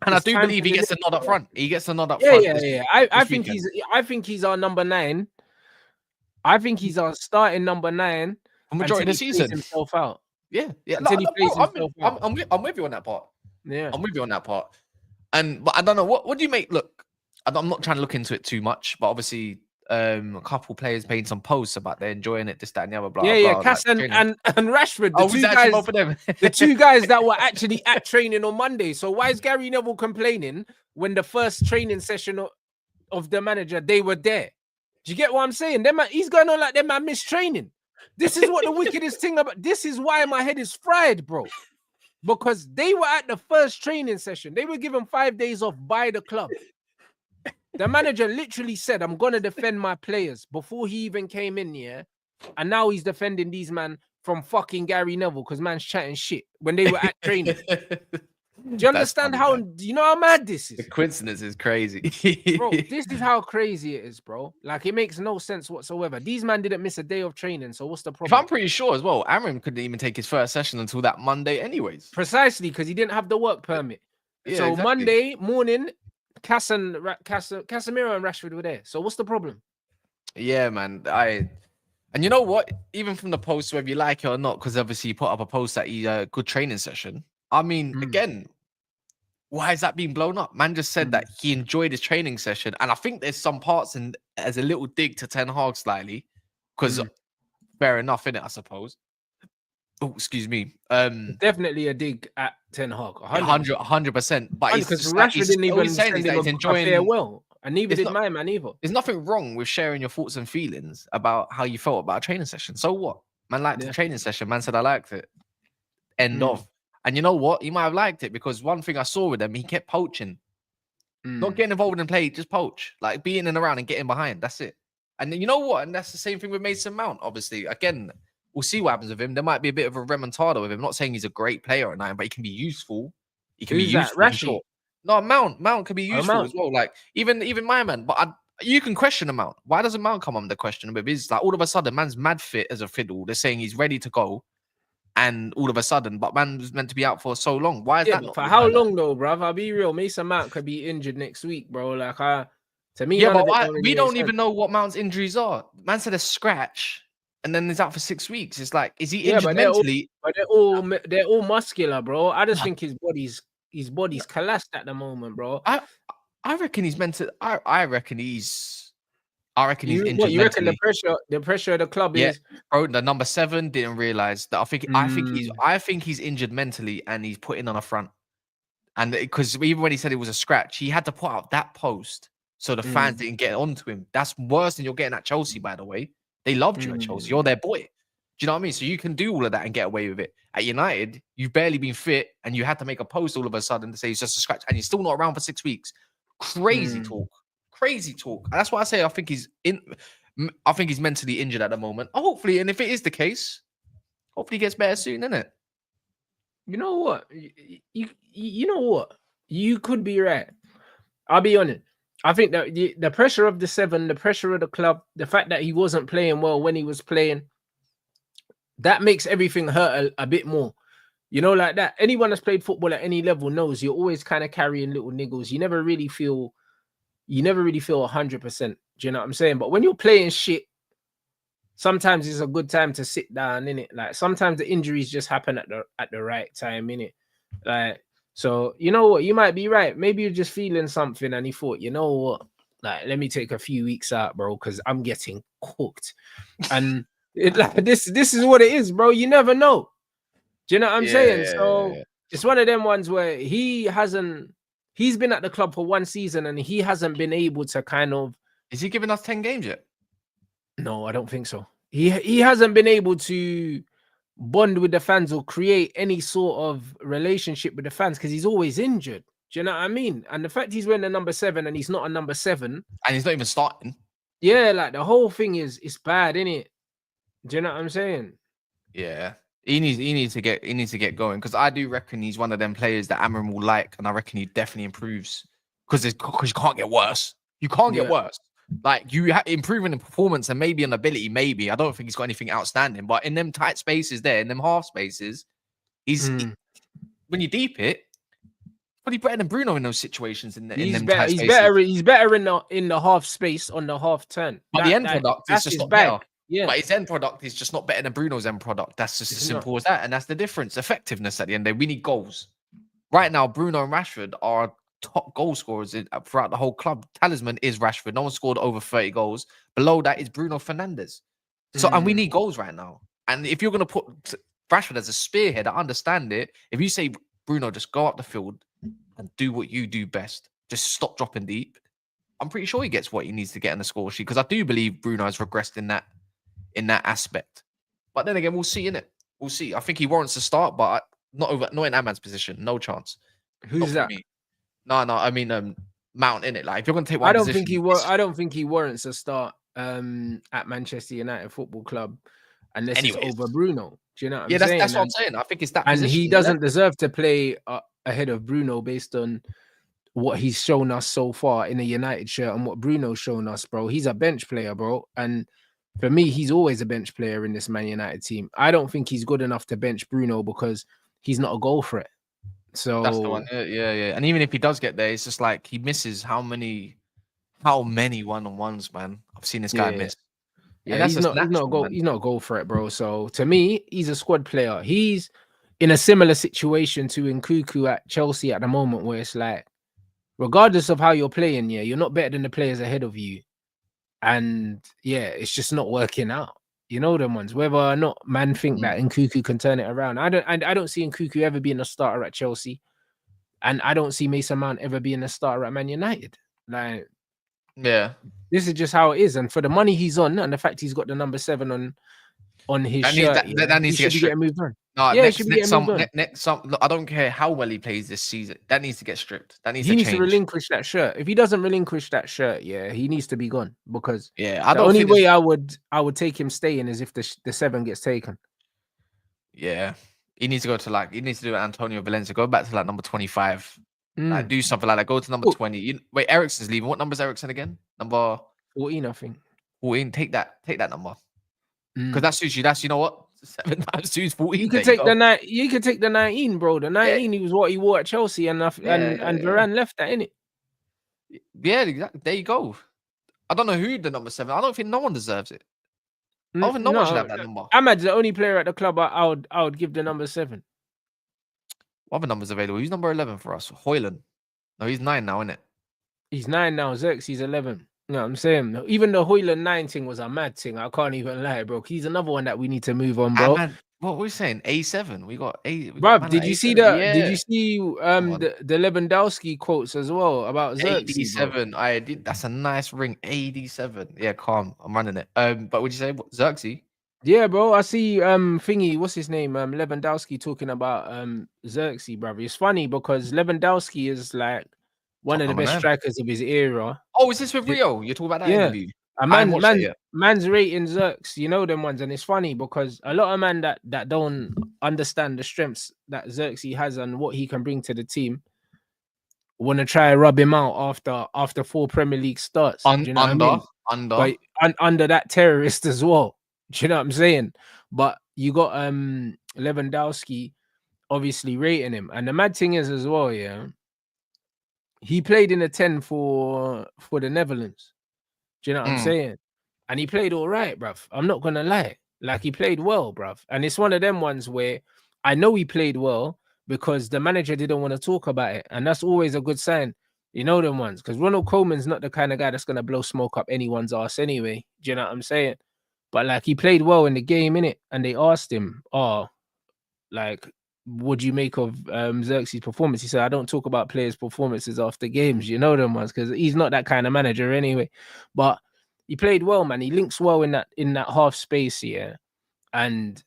And I do believe he gets a nod up front. He gets a nod up front. Yeah. I think he's our number 9. I think he's our starting number 9. For majority of the season. Himself out. Yeah. Until he plays himself out. I'm with you on that part. Yeah. I'm with you on that part. But I don't know what do you make? Look, I'm not trying to look into it too much, but obviously a couple players made some posts about they're enjoying it, this, that, and the other. Blah, blah, Cass and Rashford. The 2 guys that were actually at training on Monday. So why is Gary Neville complaining when the first training session of the manager they were there? Do you get what I'm saying? He's going on like them man missed training. This is what the wickedest thing about. This is why my head is fried, bro. Because they were at the first training session. They were given 5 days off by the club. The manager literally said, I'm going to defend my players before he even came in here. And now he's defending these man from fucking Gary Neville because man's chatting shit when they were at training. Do you understand do you know how mad this is? The coincidence is crazy. Bro, this is how crazy it is, bro. Like, it makes no sense whatsoever. These man didn't miss a day of training, so what's the problem? If I'm pretty sure as well, Amorim couldn't even take his first session until that Monday anyways. Precisely, because he didn't have the work permit. Yeah, so exactly. Monday morning, Casemiro and Rashford were there. So what's the problem? Yeah, man. And you know what? Even from the post, whether you like it or not, because obviously you put up a post that he good training session. I mean, again, why is that being blown up? Man just said that he enjoyed his training session. And I think there's some parts in as a little dig to Ten Hag slightly. Because fair enough, innit, I suppose. Oh, excuse me. Definitely a dig at Ten Hag. 100%. But because Rashford didn't even send him enjoying a farewell. And neither did my man either. There's nothing wrong with sharing your thoughts and feelings about how you felt about a training session. So what? Man liked the training session. Man said, I liked it. End of. And you know what? He might have liked it because one thing I saw with him, he kept poaching. Not getting involved in play, just poach. Like being in and around and getting behind. That's it. And you know what? And that's the same thing with Mason Mount, obviously. Again, we'll see what happens with him. There might be a bit of a remontada with him. I'm not saying he's a great player or anything, but he can be useful. He can be useful. Sure. No, Mount can be useful as well. Like even my man. But you can question the Mount. Why doesn't Mount come under question? But it's like all of a sudden, man's mad fit as a fiddle. They're saying he's ready to go. And all of a sudden, but man was meant to be out for so long. Why is that not? For how long though, bruv? I'll be real. Mason Mount could be injured next week, bro. Like, to me, yeah, but we don't even know what Mount's injuries are. Man said a scratch, and then he's out for 6 weeks. It's like, is he injured mentally? They're all muscular, bro. I just think his body's collapsed at the moment, bro. I reckon he's meant to. I reckon he's injured. What, you reckon the pressure of the club is? Bro, the number 7 didn't realize that. I think he's injured mentally and he's putting on a front. And because even when he said it was a scratch, he had to put out that post so the fans didn't get onto him. That's worse than you're getting at Chelsea, by the way. They loved you at Chelsea. You're their boy. Do you know what I mean? So you can do all of that and get away with it. At United, you've barely been fit and you had to make a post all of a sudden to say it's just a scratch and you're still not around for 6 weeks. Crazy talk. Crazy talk. And that's why I say I think he's mentally injured at the moment. Hopefully, and if it is the case, hopefully he gets better soon, innit? You know what? You know what? You could be right. I'll be honest. I think that the pressure of the 7, the pressure of the club, the fact that he wasn't playing well when he was playing, that makes everything hurt a bit more. You know, like that. Anyone that's played football at any level knows you're always kind of carrying little niggles. You never really feel 100%. Do you know what I'm saying? But when you're playing shit, sometimes it's a good time to sit down, innit? Like sometimes the injuries just happen at the right time, innit? Like, so you know what? You might be right. Maybe you're just feeling something and he thought, you know what? Like, let me take a few weeks out, bro, because I'm getting cooked. And this is what it is, bro. You never know. Do you know what I'm saying? So It's one of them ones where he's been at the club for 1 season and he hasn't been able to kind of. Is he giving us 10 games yet? No, I don't think so. He hasn't been able to bond with the fans or create any sort of relationship with the fans because he's always injured. Do you know what I mean? And the fact he's wearing the number 7 and he's not a number 7, and he's not even starting. Yeah, like the whole thing is bad, innit? Do you know what I'm saying? Yeah. He needs to get going because I do reckon he's one of them players that Amorim will like, and I reckon he definitely improves because you can't get worse. You can't get worse. Like you improving in performance and maybe in ability, maybe. I don't think he's got anything outstanding, but in them tight spaces there, in them half spaces, when you deep it, probably better than Bruno in those situations. In them tight spaces. He's better in the half space on the half turn. But the end product is just not better. Yeah. But his end product is just not better than Bruno's end product. That's just as simple as that. And that's the difference. Effectiveness at the end of the day. We need goals. Right now, Bruno and Rashford are top goal scorers throughout the whole club. Talisman is Rashford. No one scored over 30 goals. Below that is Bruno Fernandes. So, and we need goals right now. And if you're going to put Rashford as a spearhead, I understand it. If you say, Bruno, just go up the field and do what you do best. Just stop dropping deep. I'm pretty sure he gets what he needs to get in the score sheet because I do believe Bruno has regressed in that aspect. But then again, we'll see, innit? We'll see. I think he warrants a start, but not in that man's position. No chance. Who's that? Me. No, I mean Mount, innit? Like if you're gonna take one I don't think he warrants a start at Manchester United Football Club unless it's over Bruno. Do you know what I'm saying? That's what I'm saying. I think it's that and he doesn't deserve to play ahead of Bruno based on what he's shown us so far in a United shirt and what Bruno's shown us, bro. He's a bench player, bro. And for me, he's always a bench player in this Man United team. I don't think he's good enough to bench Bruno because he's not a goal threat. So that's the one. Yeah. And even if he does get there, it's just like he misses how many one-on-ones, man. I've seen this guy miss. Yeah, he's not a goal threat, bro. So to me, he's a squad player. He's in a similar situation to Nkunku at Chelsea at the moment, where it's like, regardless of how you're playing, you're not better than the players ahead of you. And it's just not working out. You know them ones. Whether or not man think that Nkunku can turn it around. I don't see Nkunku ever being a starter at Chelsea. And I don't see Mason Mount ever being a starter at Man United. Like, this is just how it is. And for the money he's on and the fact he's got the number 7 on his shirt, that needs to get moved on. No, next I don't care how well he plays this season. That needs to get stripped. He needs to relinquish that shirt. If he doesn't relinquish that shirt, he needs to be gone because the only way I would take him staying is if the 7 gets taken. Yeah, he needs to go to he needs to do Antonio Valencia. Go back to number 25. Like, do something like that. Go to number 20. Wait, Eriksen's leaving. What number is Eriksen again? Number 14, I think. 14. Take that number. Because that suits you. That's, you know what? 7 times 2 is 14. You could take the 19, bro. The 19 he was what he wore at Chelsea and Varane left that, innit? Yeah, exactly. There you go. I don't know who the number 7. I don't think no one deserves it. I don't think no one should have that number. Ahmad's the only player at the club I would give the number 7. What other numbers available? Who's number 11 for us? Hojlund. No, he's 9 now, isn't it? He's 9 now. Zirkzee's 11. You know what I'm saying? Even the Hojlund 9 thing was a mad thing. I can't even lie, bro. He's another one that we need to move on, bro. What were we saying? A7. We got A. Bro, did you see Did you see the Lewandowski quotes as well about Zirkzee? AD7. I did. That's a nice ring. AD7. Yeah, calm. I'm running it. But would you say Zirkzee? Yeah, bro. I see thingy, what's his name? Lewandowski talking about Zirkzee, brother. It's funny because Lewandowski is like one of the best strikers of his era. Oh, is this with Rio? You're talking about that interview? Man's rating Zirkzee, you know them ones, and it's funny because a lot of men that don't understand the strengths that Zirkzee has and what he can bring to the team want to try and rub him out after 4 Premier League starts. Under that terrorist as well. Do you know what I'm saying? But you got Lewandowski obviously rating him. And the mad thing is as well, he played in a 10 for the Netherlands. Do you know what I'm saying? And he played all right, bruv. I'm not gonna lie. Like, he played well, bruv. And it's one of them ones where I know he played well because the manager didn't want to talk about it. And that's always a good sign. You know them ones. Because Ronald Koeman's not the kind of guy that's gonna blow smoke up anyone's ass anyway. Do you know what I'm saying? But like, he played well in the game, innit? And they asked him, like, what do you make of Zirkzee's performance? He said, I don't talk about players' performances after games, you know them ones, because he's not that kind of manager anyway. But he played well, man. He links well in that half space here. And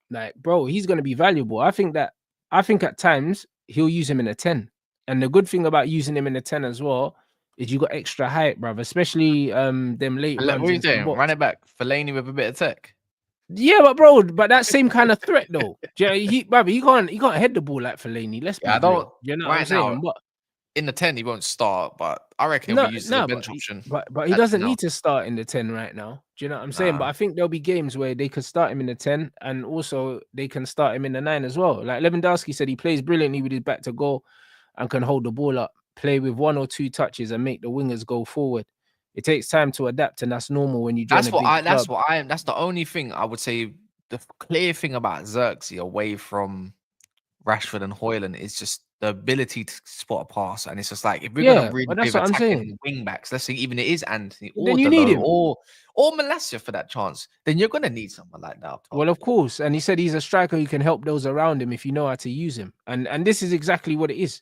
like, bro, he's gonna be valuable. I think at times he'll use him in a 10. And the good thing about using him in a 10 as well is you got extra height, bruv, especially them late What runs are you into the doing? box. Run it back. Fellaini with a bit of tech. Yeah, but bro, that same kind of threat though. He can't head the ball like Fellaini. Let's be Yeah, I don't. real. You know what I'm Right saying? now, But in the 10, he won't start, but I reckon he'll be used as a no, bench option. but he Actually, doesn't no. need to start in the 10 right now. Do you know what I'm saying? But Nah. I think there'll be games where they could start him in the 10 and also they can start him in the 9 as well. Like Lewandowski said, he plays brilliantly with his back to goal and can hold the ball up, play with 1 or 2 touches and make the wingers go forward. It takes time to adapt, and that's normal when you join That's a big club. that's the only thing I would say. The clear thing about Zirkzee away from Rashford and Hojlund is just the ability to spot a pass. And it's just like, if we're gonna Yeah, really but play that's with what I'm saying. attacking wing backs, let's say even it is Anthony or Then you need Delo him. or Malacia for that chance, then you're gonna need someone like that up top. Well, of course. And he said he's a striker who can help those around him if you know how to use him. And this is exactly what it is.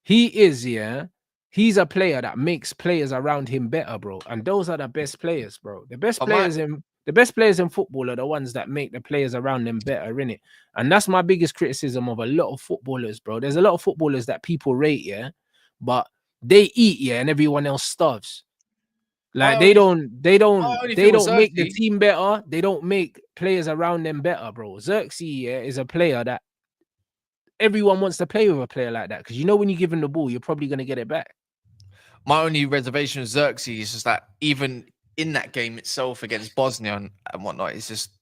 He is, yeah. He's a player that makes players around him better, bro. And those are the best players, bro. The best But my players in football are the ones that make the players around them better, innit? And that's my biggest criticism of a lot of footballers, bro. There's a lot of footballers that people rate, yeah, but they eat, yeah, and everyone else starves. Like my only they thing with don't make the Zirkzee, team better. They don't make players around them better, bro. Zirkzee, yeah, is a player that everyone wants to play with a player like that, because you know when you give him the ball, you're probably gonna get it back. my only reservation with Zirkzee is just that even in that game itself against Bosnia and whatnot, it's just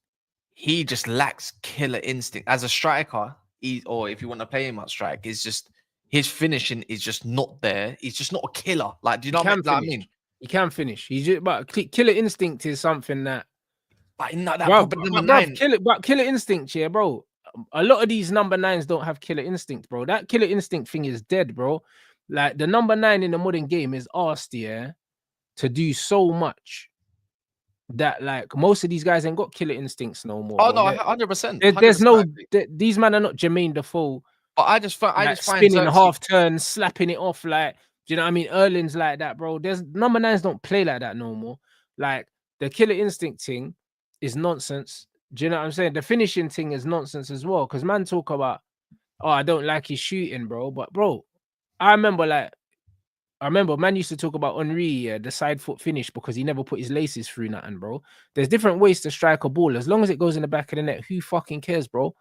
he just lacks killer instinct as a striker. Or if you want to play him at strike, is just his finishing is just not there. He's just not a killer. Like, do you He know what I mean? can Like, I finish. mean, He can finish. He's just, but killer instinct is something that, like in that bro, proper number bro, 9. killer instinct, yeah, bro. A lot of these number 9s don't have killer instinct, bro. That killer instinct thing is dead, bro. Like the number 9 in the modern game is asked, yeah, to do so much that like most of these guys ain't got killer instincts no more. Oh Bro. no, 100%, There's 100%. no these men are not Jermaine Defoe. But I just find Spinning Zirkzee. half turns, slapping it off like, do you know what I mean? Erling's like that, bro. There's number 9s don't play like that no more. Like the killer instinct thing is nonsense. Do you know what I'm saying? The finishing thing is nonsense as well. Because man talk about, oh, I don't like his shooting, bro. But bro, I remember man used to talk about Henry, yeah, the side foot finish because he never put his laces through nothing, bro. There's different ways to strike a ball. As long as it goes in the back of the net, who fucking cares, bro?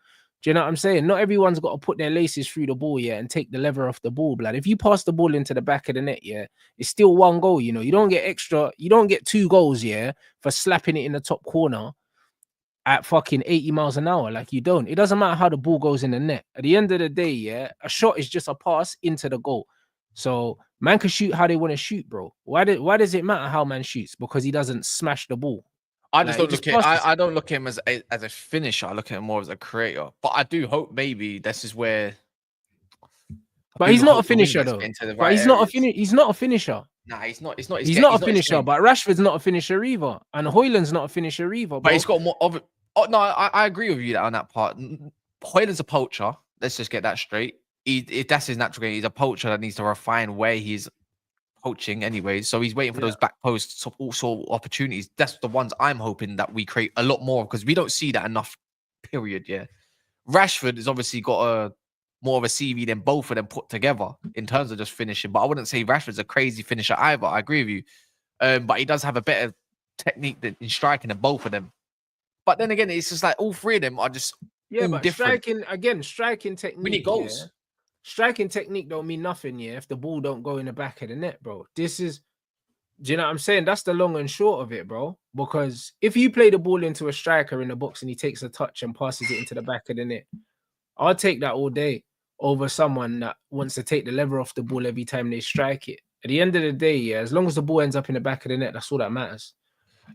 Do you know what I'm saying? Not everyone's got to put their laces through the ball, yeah, and take the lever off the ball, blood. If you pass the ball into the back of the net, yeah, it's still 1 goal, you know. You don't get 2 goals, yeah, for slapping it in the top corner at fucking 80 miles an hour. Like, you don't. It doesn't matter how the ball goes in the net. At the end of the day, yeah, a shot is just a pass into the goal. So man can shoot how they want to shoot, bro. Why does it matter how man shoots? Because he doesn't smash the ball. I just don't look at I don't look at him as a finisher. I look at him more as a creator. But I do hope maybe this is where. But he's not a finisher though. But he's not a finisher. Nah, he's not. He's not a finisher. But Rashford's not a finisher either, and Hojlund's not a finisher either. But he's got more of it. Oh no, I agree with you on that part. Hojlund's a poacher. Let's just get that straight. That's his natural game. He's a poacher that needs to refine where he's poaching anyway. So he's waiting for those back posts, also opportunities. That's the ones I'm hoping that we create a lot more, because we don't see that enough. Period. Yeah. Rashford has obviously got a more of a CV than both of them put together in terms of just finishing. But I wouldn't say Rashford's a crazy finisher either. I agree with you. But he does have a better technique in striking than both of them. But then again, it's just like all 3 of them are just but different. striking technique. We need goals. Yeah? Striking technique don't mean nothing, yeah, if the ball don't go in the back of the net, bro. Do you know what I'm saying? That's the long and short of it, bro. Because if you play the ball into a striker in the box and he takes a touch and passes it into the back of the net, I'll take that all day over someone that wants to take the lever off the ball every time they strike it. At the end of the day, yeah, as long as the ball ends up in the back of the net, that's all that matters.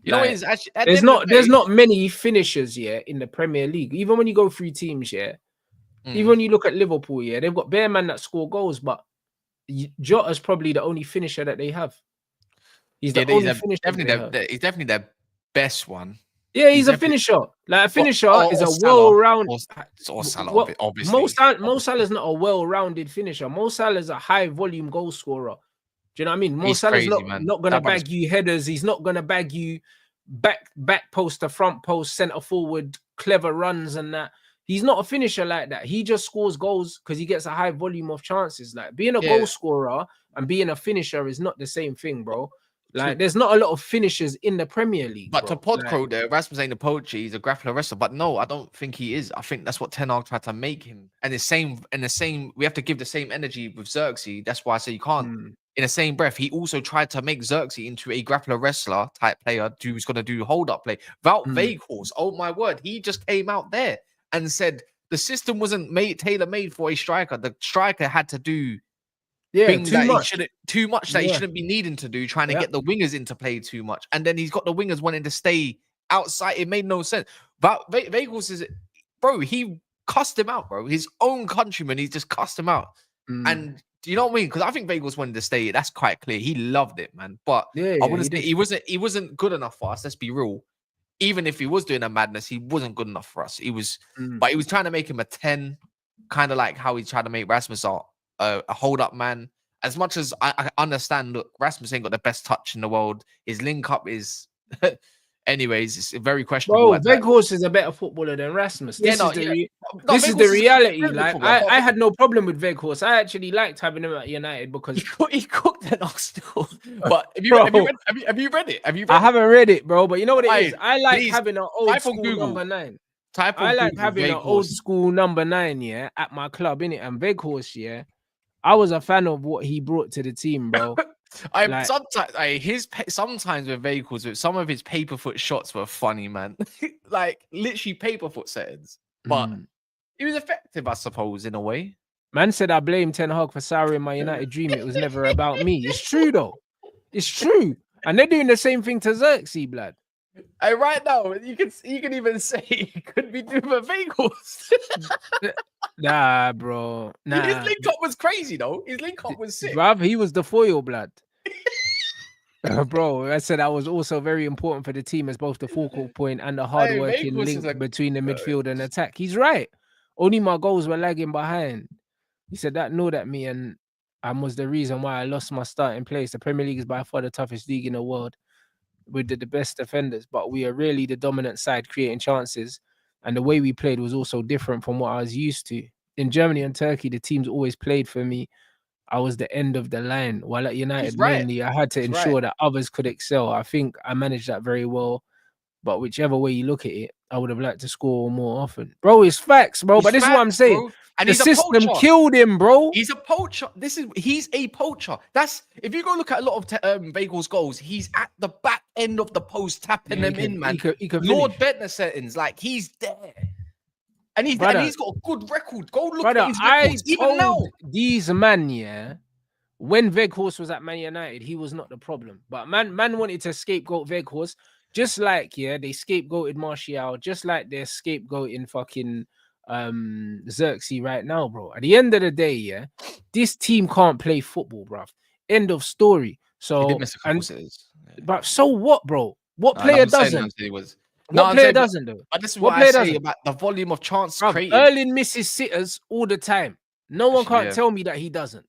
You know, it's actually there's not many finishers, yeah, in the Premier League. Even when you go through teams, yeah. Even when you look at Liverpool, yeah, they've got bare man that score goals, but Jota's probably the only finisher that they have. He's the only finisher. He's definitely their best one. Yeah, He's he's a definitely finisher. Like a but finisher is or a Salah well-round. or Salah, What obviously. Mo Salah's not a well-rounded finisher. Mo Salah's a high-volume goal scorer. Do you know what I mean? Mo He's Salah's crazy, man. not gonna That brother's bag you headers. He's not gonna bag you back post to front post, center forward, clever runs and that. He's not a finisher like that. He just scores goals because he gets a high volume of chances. Like being a yeah. goal scorer and being a finisher is not the same thing, bro. To, Like there's not a lot of finishers in the Premier League, but to bro. Like, Podcrow there, Rasmus ain't a poacher. He's a grappler wrestler. But no, I don't think he is. I think that's what Ten Hag tried to make him. And the same, we have to give the same energy with Zirkzee. That's why I say you can't. In the same breath, he also tried to make Zirkzee into a grappler wrestler type player who's going to do hold up play. Wout Weghorst, oh my word, he just came out there and said the system wasn't tailor made for a striker. The striker had to do yeah, things too that much. he shouldn't be needing to do, trying to get the wingers into play too much. And then he's got the wingers wanting to stay outside. It made no sense. But Vegas is, bro, he cussed him out, bro. His own countryman, he just cussed him out. And do you know what I mean? Because I think Vegas wanted to stay. That's quite clear. He loved it, man. But I wouldn't say he wasn't good enough for us. Let's be real. Even if he was doing a madness, he wasn't good enough for us. He was, but he was trying to make him a 10, kind of like how he tried to make Rasmus a hold up man. As much as I understand, look, Rasmus ain't got the best touch in the world. His link up is, anyways, it's very questionable. Bro, Weghorst is a better footballer than Rasmus. This is the reality. Like I had no problem with Weghorst. I actually liked having him at United because he cooked at Arsenal. But have you read it? I haven't read it, bro. But you know what it is? I like having an old school number 9. I like having an old school number 9, yeah, at my club, innit? And Weghorst, yeah, I was a fan of what he brought to the team, bro. Sometimes with vehicles, with some of his paper foot shots were funny, man. Like literally paper foot settings, but he was effective, I suppose, in a way. Man said I blame Ten Hag for souring my United dream. It was never about me. It's true though. It's true, and they're doing the same thing to Zirkzee, blood. Right now, you can even say it could be doing with vehicles. Nah, bro. Nah. His link up was crazy though. His link up was sick. Bruv, he was the foil, blood. Bro, I said I was also very important for the team as both the focal point and the hard-working link between the midfield and attack. He's right. Only my goals were lagging behind. He said that gnawed at me and was the reason why I lost my starting place. The Premier League is by far the toughest league in the world with the best defenders, but we are really the dominant side creating chances. And the way we played was also different from what I was used to. In Germany and Turkey, the teams always played for me. I was the end of the line. While at United, mainly, I had to ensure that others could excel. I think I managed that very well. But whichever way you look at it, I would have liked to score more often. Bro, it's facts, bro. But this is what I'm saying. Bro. And the system killed him, bro. He's a poacher. He's a poacher. That's if you go look at a lot of Weghorst's goals, he's at the back end of the post, tapping them in, man. He could Lord Bentner settings, like he's there. And he's got a good record. Go look at his records. Even now, these man, yeah, when Weghorst was at Man United, he was not the problem. But man wanted to scapegoat Weghorst, just like they scapegoated Martial, just like they're scapegoating fucking Zirkzee right now, bro. At the end of the day, this team can't play football, bro. End of story. So he did miss a couple but so what, bro? What player doesn't? What player doesn't though? But this is what I say about the volume of chance created. Erling misses sitters all the time. No one can't tell me that he doesn't.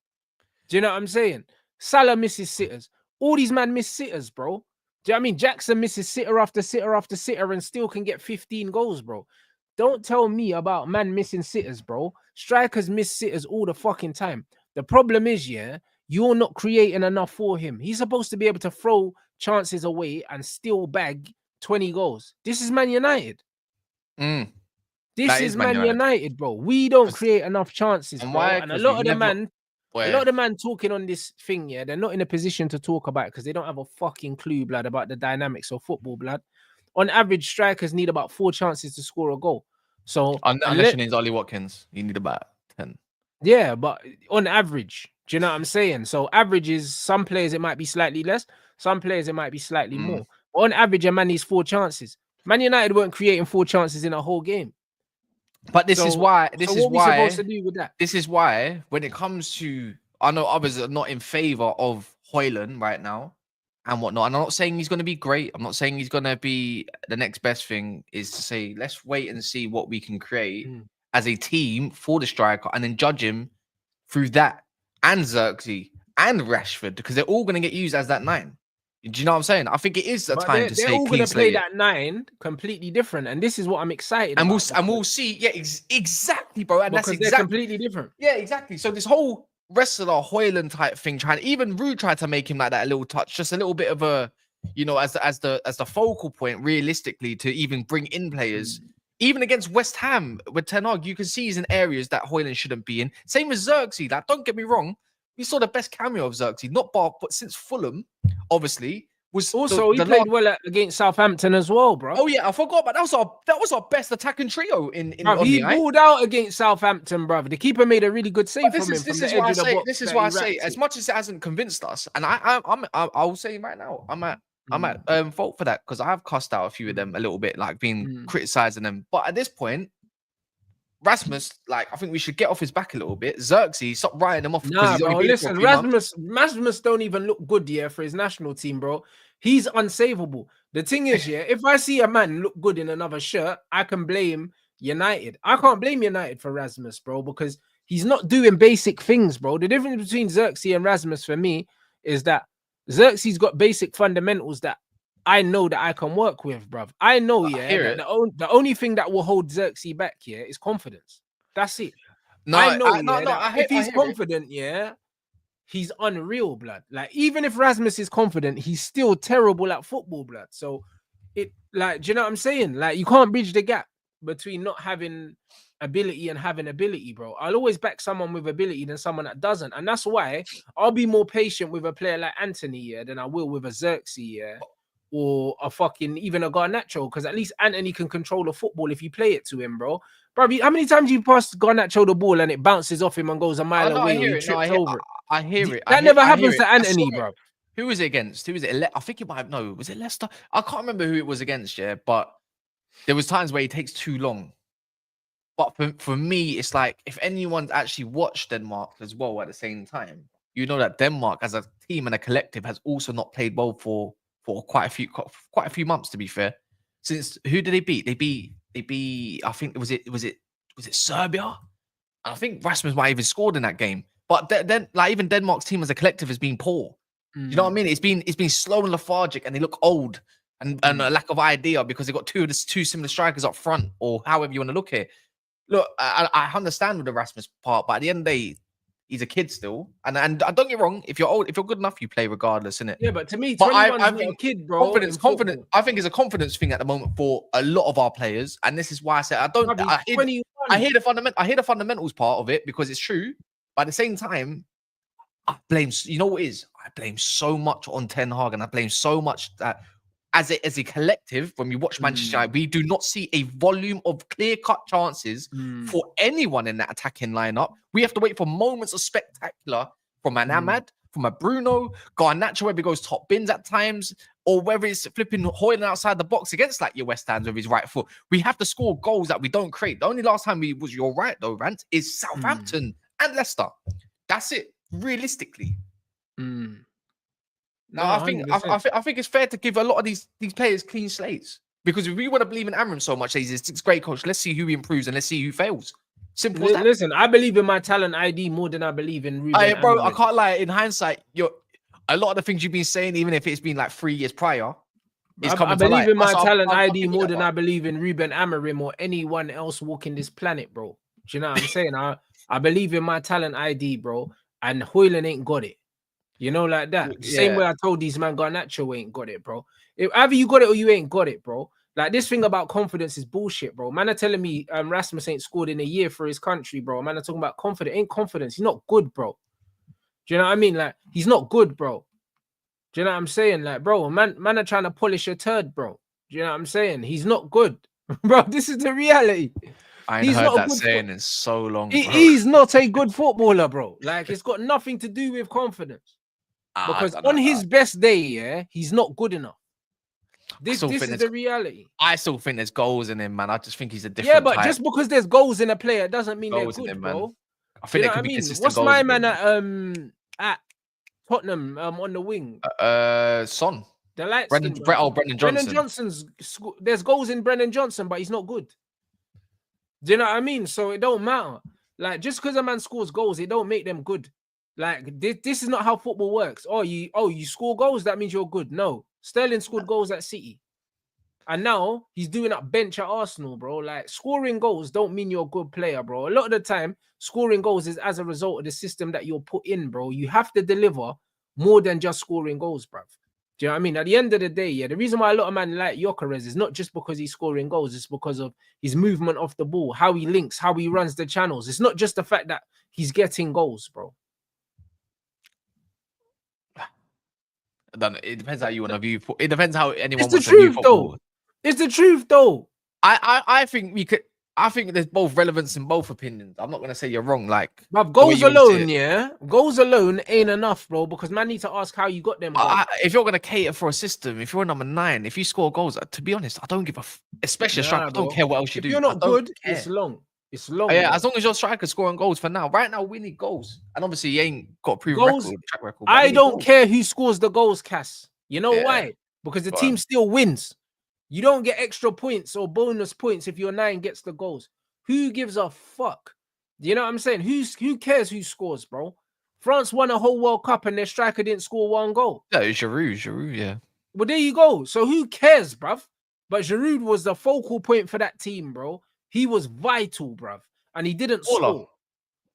Do you know what I'm saying? Salah misses sitters. All these men miss sitters, bro. Do you know what I mean? Jackson misses sitter after sitter after sitter and still can get 15 goals, bro. Don't tell me about man missing sitters, bro. Strikers miss sitters all the fucking time. The problem is, you're not creating enough for him. He's supposed to be able to throw chances away and still bag 20 goals. This is Man United. This is Man United, bro. We don't create enough chances, bro. And a lot of the man talking on this thing, they're not in a position to talk about it because they don't have a fucking clue, blood, about the dynamics of football, blood. On average, strikers need about 4 chances to score a goal. So unless your name's Ollie Watkins, you need about 10. Yeah, but on average, do you know what I'm saying? So average is some players it might be slightly less, some players it might be slightly more. But on average, a man needs 4 chances. Man United weren't creating 4 chances in a whole game. But this is why. This is why. Supposed to do with that? This is why when it comes to, I know others are not in favor of Hojlund right now, and whatnot. And I'm not saying he's going to be great. I'm not saying he's going to be the next best thing. Is to say, let's wait and see what we can create as a team for the striker, and then judge him through that, and Zirkzee and Rashford, because they're all going to get used as that 9. Do you know what I'm saying? I think it is a time to say they're all clean going to play slate. that 9 completely different, and this is what I'm excited And about. we'll see. Yeah, exactly, bro. And because that's they're completely different. Yeah, exactly. So this whole wrestler Hojlund type thing, even Rude tried to make him like that, a little touch, just a little bit of a, you know, as the focal point, realistically, to even bring in players. Even against West Ham with Ten Hag, you can see he's in areas that Hojlund shouldn't be in. Same with Zirkzee. Like, don't get me wrong, we saw the best cameo of Zirkzee, not Bar, but since Fulham, obviously. Was also he played well against Southampton as well, bro. Oh yeah, I forgot, but that was our best attacking trio in bruv, he balled out against Southampton, brother. The keeper made a really good save from him. This is why I say, as much as it hasn't convinced us, and I'll say right now, I'm at fault for that, because I have cussed out a few of them a little bit, like being criticizing them. But at this point, Rasmus, like, I think we should get off his back a little bit. Zirkzee, stop writing him off. Nah, bro, listen, Rasmus don't even look good, yeah, for his national team, bro. He's unsavable. The thing is, yeah, if I see a man look good in another shirt, I can blame United. I can't blame United for Rasmus, bro, because he's not doing basic things, bro. The difference between Zirkzee and Rasmus for me is that Zirkzee's got basic fundamentals that I know that I can work with, bruv. I know, yeah, that the only thing that will hold Zirkzee back here is confidence. That's it. I know, if he's confident, yeah, he's unreal, blood. Like, even if Rasmus is confident, he's still terrible at football, blood. So, it, like, do you know what I'm saying? Like, you can't bridge the gap between not having ability and having ability, bro. I'll always back someone with ability than someone that doesn't. And that's why I'll be more patient with a player like Anthony, yeah, than I will with a Zirkzee, yeah, or a fucking, even a Garnacho, because at least Anthony can control the football if you play it to him, bro. Bro, how many times you pass Garnacho the ball and it bounces off him and goes a mile away, or he trips over it? I hear it. That never happens to Anthony, bro. Who was it against? Who was it? I think it might have, no, was it Leicester? I can't remember who it was against, yeah, but there was times where he takes too long. But for me, it's like, if anyone's actually watched Denmark as well at the same time, you know that Denmark as a team and a collective has also not played well for quite a few months, to be fair. Since, who did they beat? They beat, I think, was it Serbia? I think Rasmus might have even scored in that game. But then, like, even Denmark's team as a collective has been poor. You know what I mean? It's been slow and lethargic, and they look old and a lack of idea, because they've got two similar strikers up front, or however you want to look at it. Look, I understand with the Rasmus part, but at the end of the day, he's a kid still. And don't get me wrong, if you're good enough, you play regardless, innit? Yeah, but to me, 21's not a kid, bro. Confidence. I think it's a confidence thing at the moment for a lot of our players, and this is why I said I hear the fundamentals part of it, because it's true. But at the same time, I blame. You know what it is? I blame so much on Ten Hag, and I blame so much that as a collective, when we watch Manchester United, we do not see a volume of clear-cut chances for anyone in that attacking lineup. We have to wait for moments of spectacular from an Ahmad, from a Bruno, Garnacho, whether he goes top bins at times, or whether it's flipping Hojlund outside the box against, like, your West Ham with his right foot. We have to score goals that we don't create. The only last time you're right, though, Rant, is Southampton and Leicester. That's it, realistically. No, I think it's fair to give a lot of these players clean slates, because if we want to believe in AMORIM so much, he's a great coach. Let's see who improves and let's see who fails. Simple as that. Listen, I believe in my talent ID more than I believe in Ruben. Bro, I can't lie. In hindsight, a lot of the things you've been saying, even if it's been like 3 years prior, I believe in my talent ID more than I believe in Ruben Amorim or anyone else walking this planet, bro. Do you know what I'm saying? I believe in my talent ID, bro, and Hojlund ain't got it. You know, like that. Same way I told these man Garnacho ain't got it, bro. If either you got it or you ain't got it, bro. Like, this thing about confidence is bullshit, bro. Man are telling me Rasmus ain't scored in a year for his country, bro. Man are talking about confidence. Ain't confidence. He's not good, bro. Do you know what I mean? Like, he's not good, bro. Do you know what I'm saying? Like, bro, man are trying to polish a turd, bro. Do you know what I'm saying? He's not good. Bro, this is the reality. I ain't heard that saying in so long. He's not a good footballer, bro. Like, it's got nothing to do with confidence. Because on his best day, yeah, he's not good enough. This is the reality. I still think there's goals in him, man. I just think he's a different type. Just because there's goals in a player doesn't mean they're good, bro. I think there could be consistent goals. What's my man at Tottenham on the wing? Son. The light skin. Brendan Johnson. There's goals in Brendan Johnson, but he's not good. Do you know what I mean? So it don't matter. Like, just because a man scores goals, it don't make them good. Like, this is not how football works. You score goals, that means you're good. No. Sterling scored goals at City. And now he's doing that bench at Arsenal, bro. Like, scoring goals don't mean you're a good player, bro. A lot of the time, scoring goals is as a result of the system that you're put in, bro. You have to deliver more than just scoring goals, bruv. Do you know what I mean? At the end of the day, yeah, the reason why a lot of men like Gyökeres is not just because he's scoring goals, it's because of his movement off the ball, how he links, how he runs the channels. It's not just the fact that he's getting goals, bro. It depends how you want to view. It depends how anyone It's wants the to view truth, football. though. It's the truth, though. I think we could. I think there's both relevance in both opinions. I'm not gonna say you're wrong. Like, But goals alone, yeah, goals alone ain't enough, bro. Because man need to ask how you got them goals. If you're gonna cater for a system, if you're number 9, if you score goals, to be honest, I don't give a. Especially a striker, I don't care what else you do. If you're not good, it's long. It's long. Yeah, as long as your striker scoring goals for now. Right now, we need goals, and obviously, he ain't got a proven track record. I don't care who scores the goals, Cass. You know why? Because the team still wins. You don't get extra points or bonus points if your 9 gets the goals. Who gives a fuck? You know what I'm saying? Who cares who scores, bro? France won a whole World Cup and their striker didn't score 1 goal. Yeah, it's Giroud, yeah. Well, there you go. So who cares, bruv? But Giroud was the focal point for that team, bro. He was vital, bruv. And he didn't score.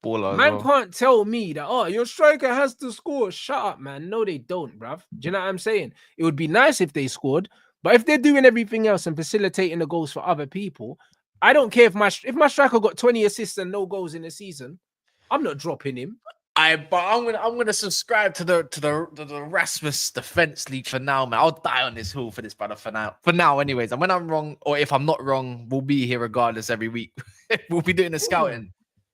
Man can't tell me that, your striker has to score. Shut up, man. No, they don't, bruv. Do you know what I'm saying? It would be nice if they scored, but if they're doing everything else and facilitating the goals for other people, I don't care if my striker got 20 assists and no goals in the season. I'm not dropping him. But I'm gonna subscribe to the Rasmus Defense League for now, man. I'll die on this hill for this, brother. For now, anyways. And when I'm wrong, or if I'm not wrong, we'll be here regardless every week. We'll be doing the scouting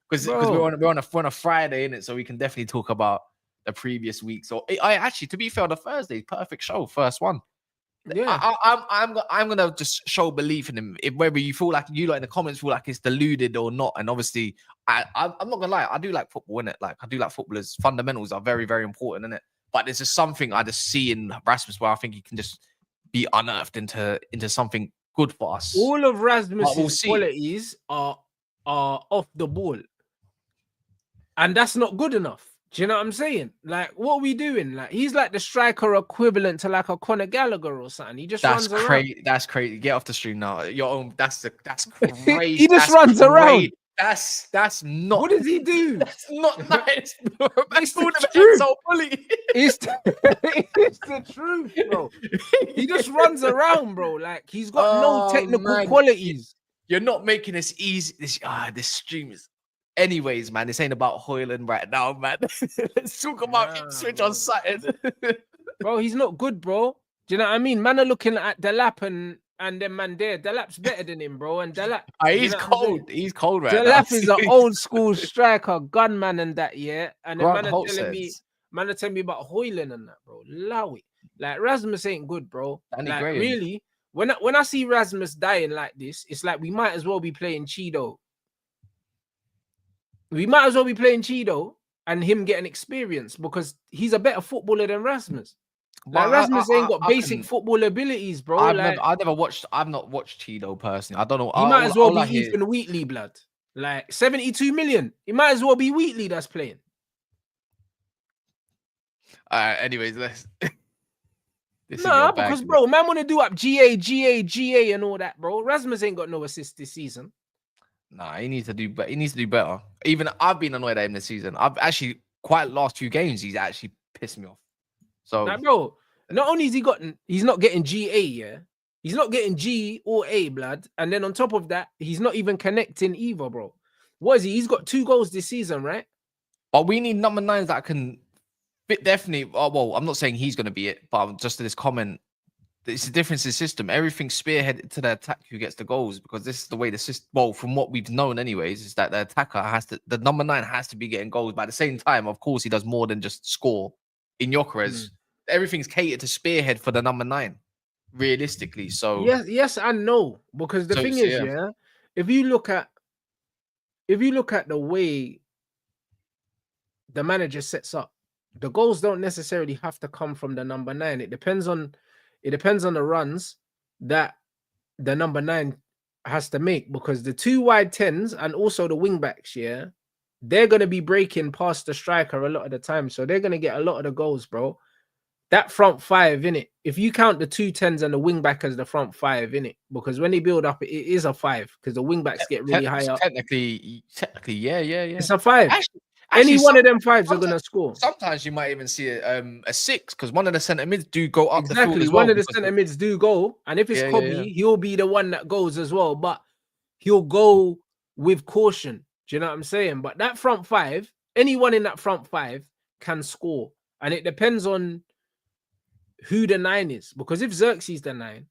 because we're on a Friday, innit? So we can definitely talk about the previous week. So I actually, to be fair, the Thursday, perfect show, first one. Yeah, I'm gonna just show belief in him. Whether you feel like in the comments feel like it's deluded or not, and obviously I'm not gonna lie, I do like football, innit? Like I do like footballers. Fundamentals are very, very important, innit? But there's just something I just see in Rasmus where I think he can just be unearthed into something good for us. All of Rasmus's qualities are off the ball, and that's not good enough. Do you know what I'm saying? Like, what are we doing? Like, he's like the striker equivalent to like a Conor Gallagher or something. He just runs around. That's crazy. Get off the stream now. Your own. That's crazy. He just runs around. That's not. What does he do? That's not nice. It's the truth. It's the truth, bro. He just runs around, bro. Like he's got no technical qualities. You're not making this easy. This stream is. Anyways, man, this ain't about Hojlund right now, man. Let's talk about Ipswich on Saturday. Bro, he's not good, bro. Do you know what I mean? Man are looking at Delap and then man there. Delap's better than him, bro. And Delap, he's cold. He's cold right now. Delap is an old school striker, gunman and that, yeah. And then man are telling me about Hojlund and that, bro. Allow it. Like Rasmus ain't good, bro. Like really, when I see Rasmus dying like this, it's like we might as well be playing Cheeto. We might as well be playing Cheeto and him getting experience because he's a better footballer than Rasmus. Like Rasmus ain't got basic football abilities, bro. I've not watched Cheeto personally. I don't know. He might as well be Ethan Wheatley, blood. Like 72 million. He might as well be Wheatley that's playing. Anyways, let's. Because bro, man want to do up GA and all that, bro. Rasmus ain't got no assists this season. Nah, he needs to do better. He needs to do better. Even I've been annoyed at him this season. I've actually last few games. He's actually pissed me off. So, like, bro, not only is he's not getting GA, yeah, he's not getting G or A, blood, and then on top of that, he's not even connecting either, bro. What is he? He's got 2 goals this season, right? But we need number 9s that can fit definitely. Well, I'm not saying he's going to be it, but just to this comment. It's a difference in system. Everything's spearheaded to the attack who gets the goals because this is the way the system. Well, from what we've known, anyways, is that the attacker the number 9 has to be getting goals. But at the same time, of course, he does more than just score. In Gyökeres, everything's catered to spearhead for the number 9, realistically. So yes, and no, because the thing is, if you look at the way the manager sets up, the goals don't necessarily have to come from the number 9. It depends on the runs that the number 9 has to make, because the 2 wide 10s and also the wing backs, yeah, they're gonna be breaking past the striker a lot of the time, so they're gonna get a lot of the goals, bro. That front 5, innit? If you count the 2 10s and the wing back as the front 5, innit? Because when they build up, it is a 5 because the wing backs get really high up. Technically, yeah. It's a 5. Actually, Any one of them 5s are gonna score. Sometimes you might even see a 6 because one of the centre mids do go up the field Exactly. as well. One of the centre mids do go, and if it's Kobe, he'll be the one that goes as well, but he'll go with caution. Do you know what I'm saying? But that front 5, anyone in that front 5 can score, and it depends on who the 9 is. Because if Zirkzee's the 9,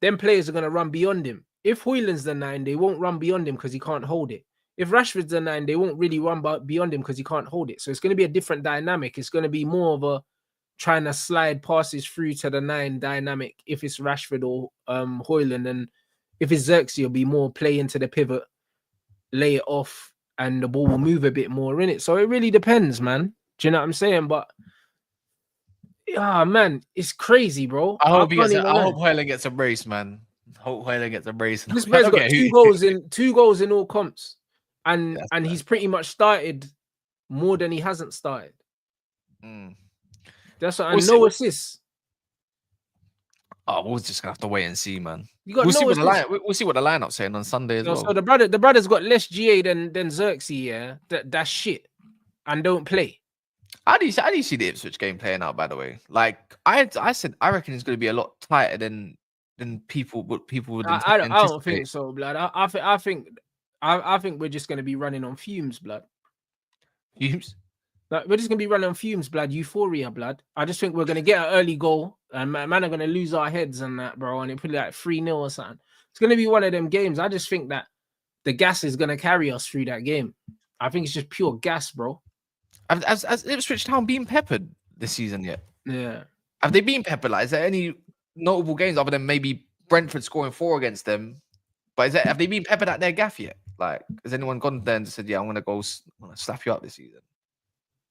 then players are gonna run beyond him. If Hojlund's the 9, they won't run beyond him because he can't hold it. If Rashford's the 9, they won't really run beyond him because he can't hold it. So it's going to be a different dynamic. It's going to be more of a trying to slide passes through to the 9 dynamic if it's Rashford or Hojlund. And if it's Zirkzee, it'll be more play into the pivot, lay it off, and the ball will move a bit more in it. So it really depends, man. Do you know what I'm saying? But man, it's crazy, bro. I hope Hojlund gets a brace, man. Hope Hojlund gets a brace. This man's got 2 goals in all comps. And he's pretty much started more than he hasn't started. That's what. And no assists. Oh, we're just gonna have to wait and see, man. We'll see what the lineup's saying on Sunday as well. So the brother's got less GA than Zirkzee, yeah. That's shit, and don't play. How do you see the Ipswich game playing out? By the way, like I said, I reckon it's going to be a lot tighter than people would. I don't think so, blood. I think we're just going to be running on fumes, blood. Fumes? Like, we're just going to be running on fumes, blood. Euphoria, blood. I just think we're going to get an early goal, and man are going to lose our heads and that, bro, and it put like 3-0 or something. It's going to be one of them games. I just think that the gas is going to carry us through that game. I think it's just pure gas, bro. Has Ipswich Town been peppered this season yet? Yeah. Have they been peppered? Like, is there any notable games other than maybe Brentford scoring 4 against them? But have they been peppered at their gaff yet? Like, has anyone gone there and said, "Yeah, I'm gonna slap you up this season"?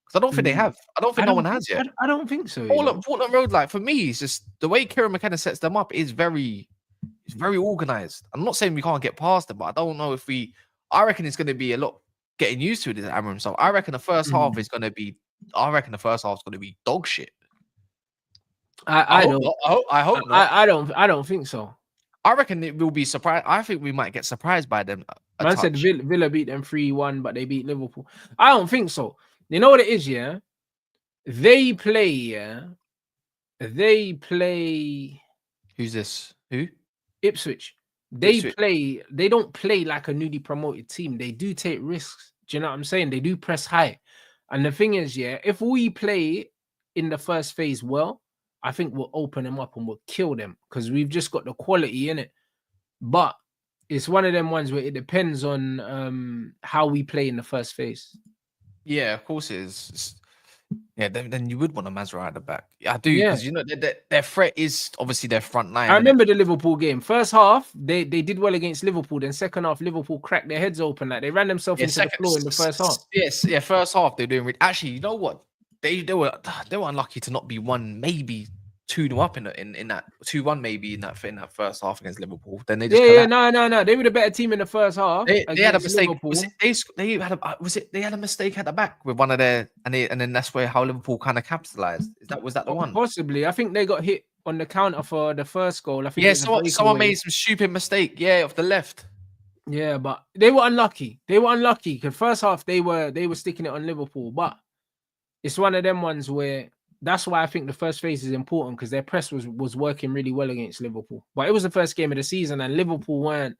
Because I don't think they have. I don't think no one has yet. I don't think so. Portland Road, like for me, it's just the way Kieran McKenna sets them up is very organized. I'm not saying we can't get past them, but I don't know if we. I reckon it's going to be a lot getting used to it at AMORIM'S. So I reckon the first half is going to be. I reckon the first half is going to be dog shit. I hope not. I don't think so. I reckon it will be surprised. I think we might get surprised by them. Man said Villa beat them 3-1, but they beat Liverpool. I don't think so. You know what it is, yeah? They play. Who's this? Who? Ipswich. They don't play like a newly promoted team. They do take risks. Do you know what I'm saying? They do press high. And the thing is, yeah, if we play in the first phase well, I think we'll open them up and we'll kill them because we've just got the quality in it. But it's one of them ones where it depends on how we play in the first phase. Yeah, of course it is. Yeah, then you would want a Mazra at the back. I do, because you know their threat is obviously their front line. I remember the Liverpool game. First half, they did well against Liverpool. Then second half, Liverpool cracked their heads open. Like they ran themselves into the floor in the first half. Yes, yeah, first half they're doing. Actually, you know what? They were unlucky to not be 1, maybe 2-0 up in that 2-1 maybe in that first half against Liverpool. Then they just no. They were the better team in the first half. They had a mistake. They had a mistake at the back with one of their and then that's how Liverpool kind of capitalized. Was that the one? Possibly. I think they got hit on the counter for the first goal. I think someone made some stupid mistake. Yeah, off the left. Yeah, but they were unlucky. Because first half they were sticking it on Liverpool, but it's one of them ones where that's why I think the first phase is important because their press was working really well against Liverpool. But it was the first game of the season and Liverpool weren't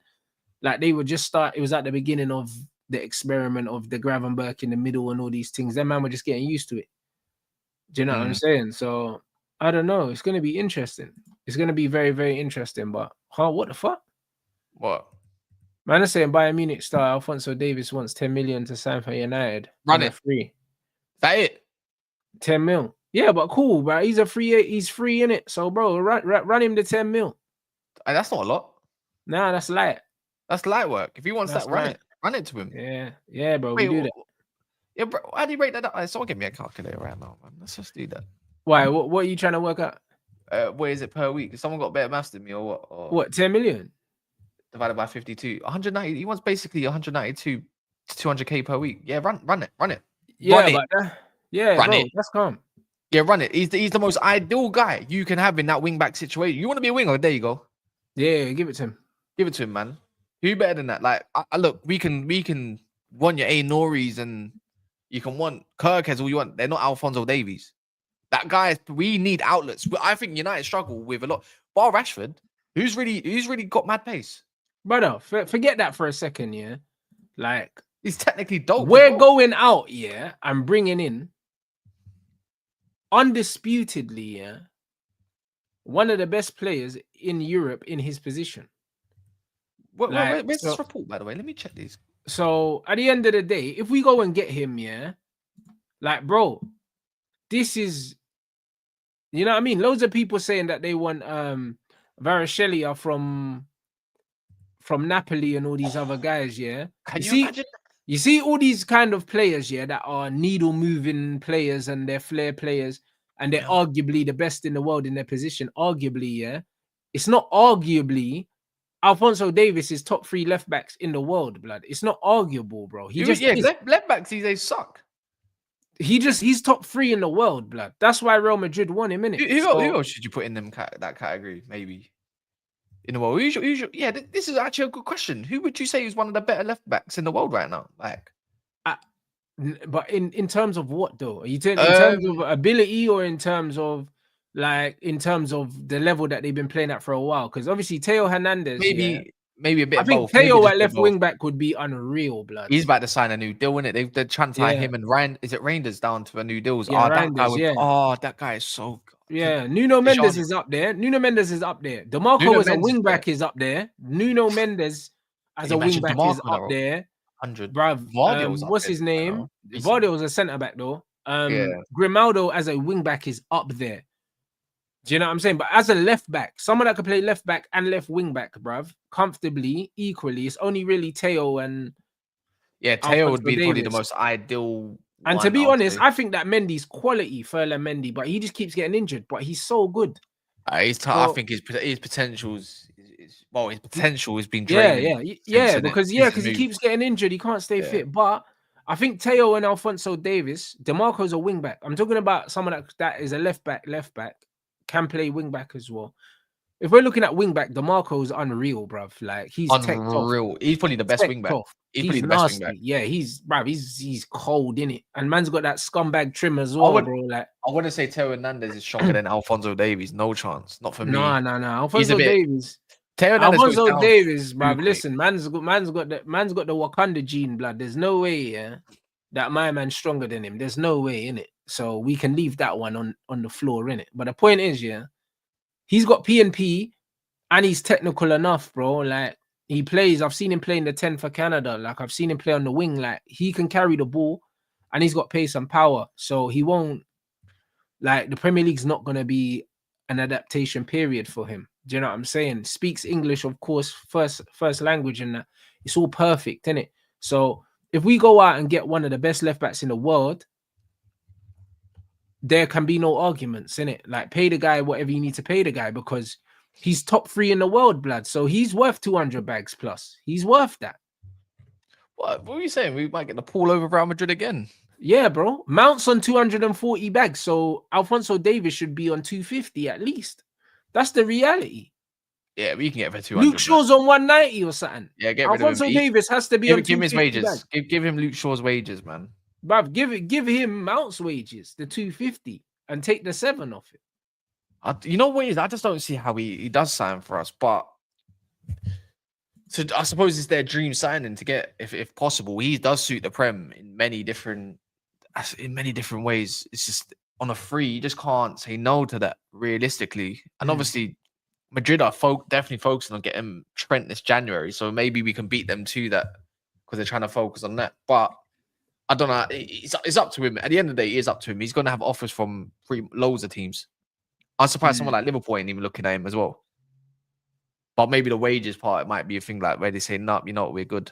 like they would just start. It was at the beginning of the experiment of the Gravenberch in the middle and all these things. Them man were just getting used to it. Do you know what I'm saying? So I don't know. It's going to be interesting. It's going to be very, very interesting. But what the fuck? What? Man is saying Bayern Munich star Alphonso Davies wants 10 million to sign for United. Run it. Free. That it? 10 mil. Yeah, but cool, bro. He's free in it. So, bro, run him to 10 mil. That's not a lot. Nah, that's light. That's light work. If he wants that, run it to him. Yeah, bro. We do that. Yeah, bro. How do you rate that up? Someone give me a calculator right now, man. Let's just do that. Why? What are you trying to work out? What is it per week? Someone got better maths than me, or what? Or What, 10 million? divided by 52. 190. He wants basically 192 to 200k per week. Yeah, run it. Run Yeah, it. but yeah, Run bro, it. that's calm. Yeah, run it. He's the most ideal guy you can have in that wing back situation. You want to be a winger? There you go. Yeah, give it to him. Give it to him, man. Who better than that? Like, I look, we can want your Noris and you can want Kirk as all you want. They're not Alphonso Davies. That guy, we need outlets. I think United struggle with a lot. Bar Rashford, who's really got mad pace. Brother, forget that for a second, yeah. Like, he's technically dope. We're going out, yeah, and bringing in undisputedly, yeah, one of the best players in Europe in his position. Where's this report, by the way? Let me check these. So at the end of the day, if we go and get him, yeah, like, bro, this is, you know what I mean? Loads of people saying that they want Varashelia from Napoli and all these other guys, yeah. Can you imagine? You see all these kind of players, yeah, that are needle moving players and they're flair players, and they're arguably the best in the world in their position. Arguably, yeah, it's not arguably. Alphonso Davies is top 3 left backs in the world, blood. It's not arguable, bro. Left backs these days suck. He's top 3 in the world, blood. That's why Real Madrid won him, innit? Who else should you put in that category? Maybe in the world. Yeah, this is actually a good question. Who would you say is one of the better left backs in the world right now? Like, but in terms of what though? Are you in terms of ability or in terms of the level that they've been playing at for a while? Because obviously Theo Hernandez, maybe a bit. I think both. Theo at left wing back would be unreal, blood. He's about to sign a new deal, isn't it? They're trying to tie him and Ryan. Is it Reinders down to a new deals? Yeah, that guy is so good. Yeah, Nuno Mendes is up there. DeMarco as a wing back is up there. Nuno Mendes as a wing back is up there. 100. Bruv, what's his name? Vardy was a centre back though. Grimaldo as a wing back is up there. Do you know what I'm saying? But as a left back, someone that could play left back and left wing back, bruv, comfortably, equally, it's only really Theo and Theo would be probably the most ideal. And to be honest, I think that Mendy's quality, Ferland Mendy, but he just keeps getting injured. But he's so good. I think his potential has been drained. Because he keeps getting injured. He can't stay fit. But I think Theo and Alphonso Davies, DeMarco's a wing back. I'm talking about someone that is a left back, can play wing back as well. If we're looking at wing back, DeMarco's unreal, bruv. Like, he's unreal. He's probably the best wing back. He's probably the best wing back. Yeah, he's cold, innit? And man's got that scumbag trim as well, bro. Like, I want to say Theo Hernandez is stronger than Alphonso Davies. No chance. Not for me. No. Alphonso Davies. Alphonso Davies, bruv. Listen, man's got the Wakanda gene, blood. There's no way, that my man's stronger than him. There's no way, innit? So we can leave that one on the floor, innit? But the point is, he's got P&P and he's technical enough, bro. Like, he plays. I've seen him play in the 10 for Canada. Like, I've seen him play on the wing. Like, he can carry the ball and he's got pace and power. So he won't, like, the Premier League's not going to be an adaptation period for him. Do you know what I'm saying? Speaks English, of course, first language, and it's all perfect, innit? So if we go out and get one of the best left backs in the world, there can be no arguments, innit? Like, pay the guy whatever you need to pay the guy, because he's top 3 in the world, blood. So he's worth 200 bags plus. He's worth that. What are you saying? We might get the pool over Real Madrid again. Yeah, bro. Mount's on 240 bags. So Alphonso Davies should be on 250 at least. That's the reality. Yeah, we can get for 200. Luke Shaw's on 190 or something. Yeah, get rid of him. Alphonso Davies has to be on 250. Give him his wages. Give him Luke Shaw's wages, man. Bruv, give him Mount's wages, the 250, and take the 7 off it. You know what it is? I just don't see how he does sign for us. But so I suppose it's their dream signing to get, if possible. He does suit the Prem in many different ways. It's just on a free, you just can't say no to that realistically. And obviously, Madrid are definitely focusing on getting Trent this January, so maybe we can beat them to that because they're trying to focus on that. But I don't know. It's up to him. At the end of the day, it is up to him. He's going to have offers from loads of teams. I'm surprised someone like Liverpool ain't even looking at him as well. But maybe the wages part, it might be a thing like where they say, no, you know what, we're good.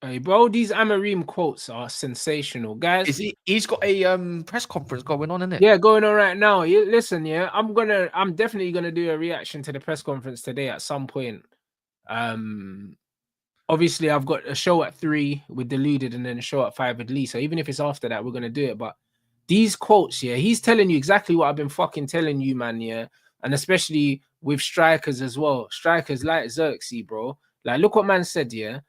Hey, bro, these Amorim quotes are sensational, guys. Is he? He's got a press conference going on, isn't it? Yeah, going on right now. Listen, yeah, I'm definitely gonna do a reaction to the press conference today at some point. Obviously, I've got a show at 3 with Deluded, and then a show at 5 with Lee. So even if it's after that, we're gonna do it. But these quotes, yeah, he's telling you exactly what I've been fucking telling you, man. Yeah, and especially with strikers as well. Strikers like Zirkzee, bro. Like, look what man said. Yeah,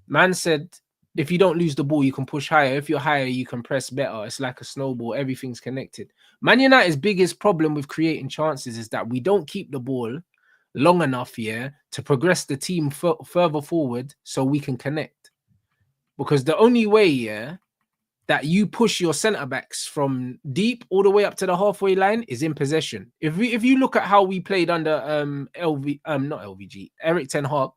man said, if you don't lose the ball, you can push higher. If you're higher, you can press better. It's like a snowball. Everything's connected. Man United's biggest problem with creating chances is that we don't keep the ball long enough, yeah, to progress the team further forward so we can connect. Because the only way, yeah, that you push your centre backs from deep all the way up to the halfway line is in possession. If you look at how we played under not LVG, Eric Ten Hag,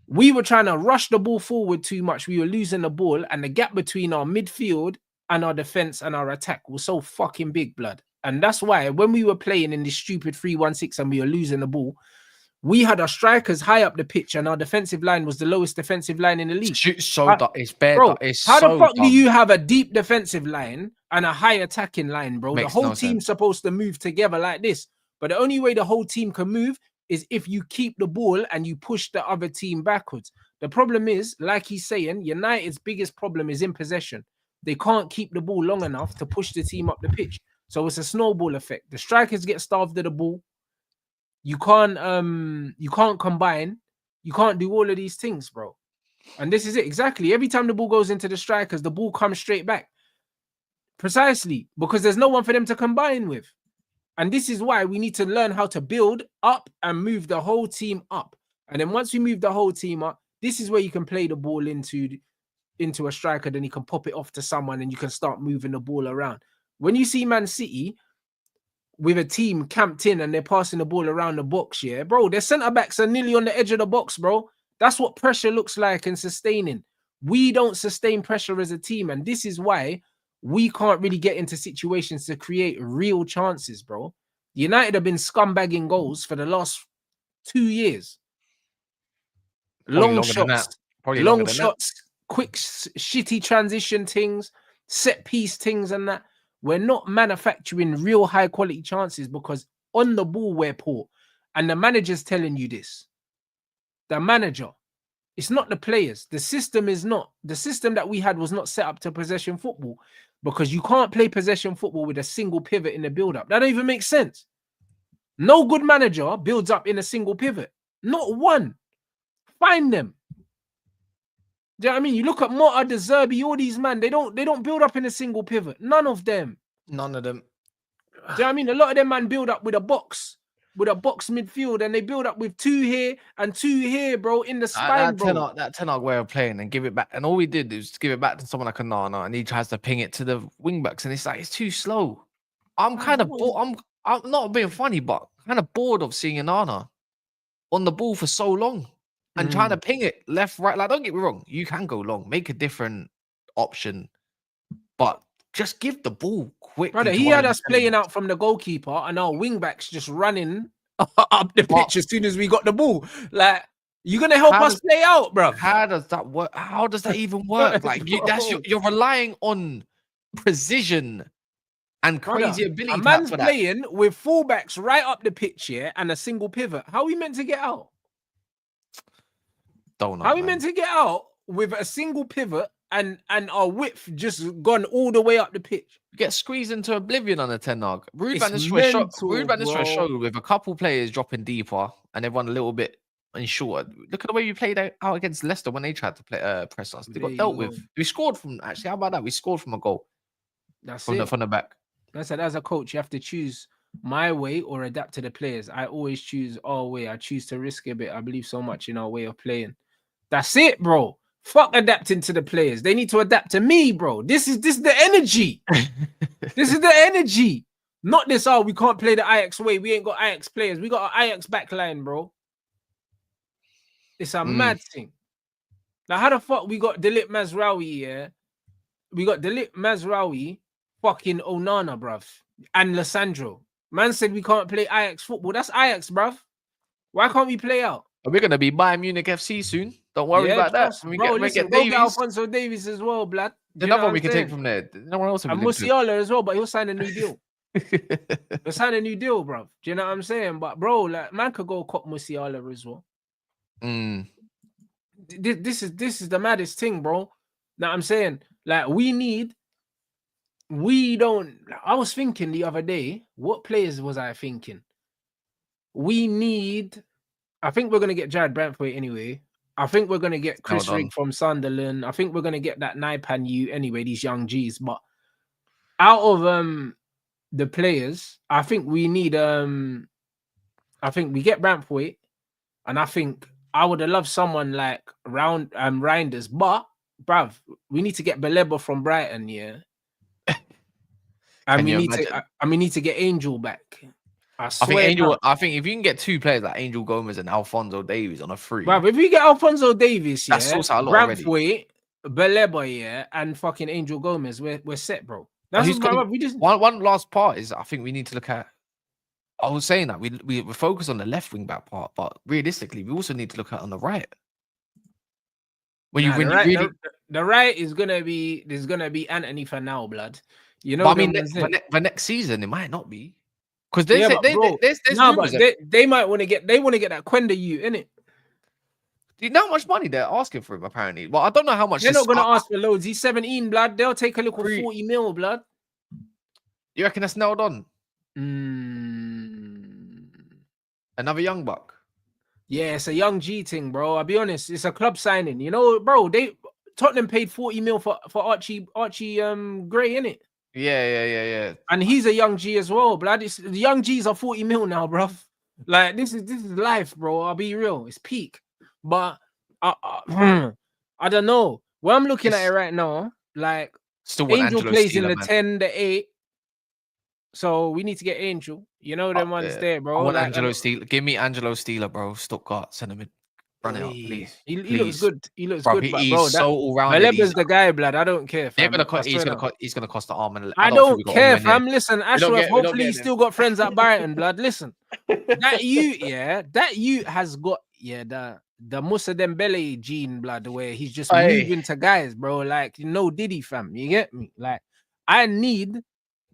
we were trying to rush the ball forward too much. We were losing the ball, and the gap between our midfield and our defense and our attack was so fucking big, blood. And that's why when we were playing in this stupid 3-1-6 and we were losing the ball, we had our strikers high up the pitch, and our defensive line was the lowest defensive line in the league. It's bad. Bro, how the fuck dumb. do you have a deep defensive line and a high attacking line, bro? Makes the whole no team's sense. supposed to move together like this. But the only way the whole team can move is if you keep the ball and you push the other team backwards. The problem is, like he's saying, United's biggest problem is in possession. They can't keep the ball long enough to push the team up the pitch. So it's a snowball effect. The strikers get starved of the ball. You can't combine. You can't do all of these things, bro. And this is it. Exactly. Every time the ball goes into the strikers, the ball comes straight back. Precisely. Because there's no one for them to combine with. And this is why we need to learn how to build up and move the whole team up. And then once we move the whole team up, this is where you can play the ball into a striker, then you can pop it off to someone and you can start moving the ball around. When you see Man City with a team camped in and they're passing the ball around the box, yeah, bro, their centre-backs are nearly on the edge of the box, bro. That's what pressure looks like and sustaining. We don't sustain pressure as a team, and this is why we can't really get into situations to create real chances, bro. United have been scumbagging goals for the last 2 years. Long shots, quick, shitty transition things, set piece things, and that. We're not manufacturing real high quality chances because on the ball we're poor. And the manager's telling you this. The manager. It's not the players. The system is not. The system that we had was not set up to possession football, because you can't play possession football with a single pivot in the build-up. That don't even make sense. No good manager builds up in a single pivot. Not one. Find them. Do you know what I mean? You look at Mota, De Zerbi, all these man, they don't build up in a single pivot. None of them. None of them. Do you know what I mean? A lot of them man build up with a box midfield, and they build up with 2 here and 2 here, bro, in the spine, bro. That Ten Hag way of playing and give it back. And all we did is give it back to someone like a Nana, and he tries to ping it to the wing backs, and it's like, it's too slow. I'm kind of bored. I'm not being funny, but kind of bored of seeing Nana on the ball for so long and trying to ping it left, right. Like, don't get me wrong, you can go long, make a different option, but just give the ball quick. Brother, he had us playing out from the goalkeeper and our wing backs just running up the pitch as soon as we got the ball. Like, you're gonna help us play out, bro. How does that work? How does that even work? Like, you're relying on precision and crazy ability. A man's playing with fullbacks right up the pitch here and a single pivot. How are we meant to get out? Don't know. How are we meant to get out with a single pivot and our width just gone all the way up the pitch? Get squeezed into oblivion on the Ten Hag. Rude Van Nistelrooy showed with a couple players dropping deeper and everyone a little bit unsure. Look at the way you played out against Leicester when they tried to play press us. They got dealt with. We scored from, actually, how about that? We scored from a goal. That's from the back. That's it. As a coach, you have to choose my way or adapt to the players. I always choose our way. I choose to risk a bit. I believe so much in our way of playing. That's it, bro. Fuck adapting to the players. They need to adapt to me, bro. This is the energy. This is the energy. Not this, we can't play the Ajax way. We ain't got Ajax players. We got an Ajax backline, bro. It's a mad thing. Now, how the fuck we got Dilip Mazraoui, yeah? We got Dilip Mazraoui, fucking Onana, bruv. And Lissandro. Man said we can't play Ajax football. That's Ajax, bruv. Why can't we play out? We're gonna be buying Munich FC soon. Don't worry Yeah, about that. trust, When bro. we Listen, get go get Davies, Alphonso Davies as well, blood. Do you know another what one I'm we can take saying? from there. No one else will be And linked with. Musiala as well, but he'll sign a new deal. He'll sign a new deal, bro. Do you know what I'm saying? But bro, like man could go cop Musiala as well. Mm. This is the maddest thing, bro. Know what I'm saying? Like we don't. I was thinking the other day, what players was I thinking? We need. I think we're gonna get Jared Brantford anyway. I think we're gonna get Chris Well Rigg done. from Sunderland. I think we're gonna get that Naipan U anyway. These young G's, but out of the players, I think we need I think we get Brantford, and I think I would have loved someone like Reinders, but bruv, we need to get Baleba from Brighton, yeah. And Can we you need imagine? to and we need to get Angel back. I I think swear down. I think if you can get two players like Angel Gomez and Alphonso Davies on a free, Bruv, if we get Alphonso Davies, that yeah, sorts out a lot already. Brantford, Baleba, yeah, and fucking Angel Gomez, we're set, bro. But That's who's what gonna, we just one last part is I think we need to look at. I was saying that we focus on the left wing back part, but realistically, we also need to look at on the right. When you really, the right is gonna be there's gonna be Anthony for now, blood. You know, but I mean, next season it might not be because there's there's no, rumors but they might want to get that Quenda you in it. Do you know how much money they're asking for him? Apparently, well, I don't know how much. They're not gonna ask for loads. He's 17, blood. They'll take a little 40 mil, blood. You reckon that's nailed on? Another young buck. Yeah, it's a young G thing, bro. I'll be honest, it's a club signing. You know, bro. Tottenham paid 40 mil for Archie Gray, innit? Yeah. And he's a young G as well, blood. The young G's are 40 mil now, bro. Like this is life, bro. I'll be real. It's peak. But I don't know. Where I'm looking at it right now, like still Angel plays in the 10, the 8. So we need to get Angel. You know them ones there, bro. I want Angelo Steeler. Give me Angelo Steeler, bro. Stuttgart, send him in. Run it up, please. He looks good. He looks bro, good, he's bro. So all rounded. Baleba's the guy, blood. I don't care. Fam. He's gonna cost the arm. And I don't care, fam. Listen, Ashraf. Hopefully, he's still got friends at Brighton, blood. Listen, that you has got the Musa Dembele gene, blood. Where he's just moving to guys, bro. Like Diddy, fam. You get me? Like I need.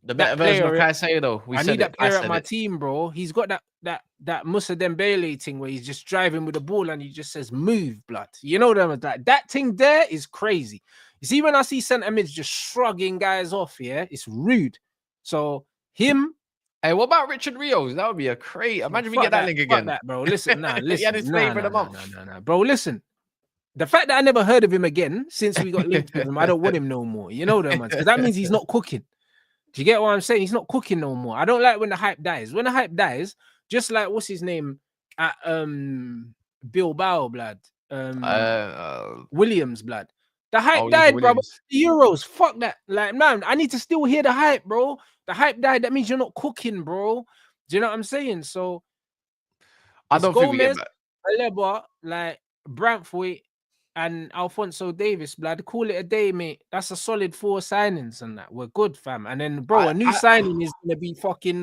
The better version of Caicedo. I need that player at my team, bro. He's got that Musa Dembele thing where he's just driving with the ball and he just says move, blood. You know that thing there is crazy. You see, when I see centre mids just shrugging guys off, yeah, it's rude. So him. Hey, what about Richard Rios? That would be a crazy. Imagine we get that link again. That, bro. Listen, listen. No. Bro, listen. The fact that I never heard of him again since we got linked with him, I don't want him no more. You know that, man. Because that means he's not cooking. Do you get what I'm saying? He's not cooking no more. I don't like when the hype dies. When the hype dies, just like what's his name at Bilbao, blood. Williams, blood. The hype died, bro. The Euros, fuck that. Like, man, I need to still hear the hype, bro. The hype died. That means you're not cooking, bro. Do you know what I'm saying? So I don't think we get that. Baleba, like Brantford and Alphonso Davies, blood. Call it a day, mate. That's a solid 4 signings and that. We're good, fam. And then, bro, a new signing is gonna be fucking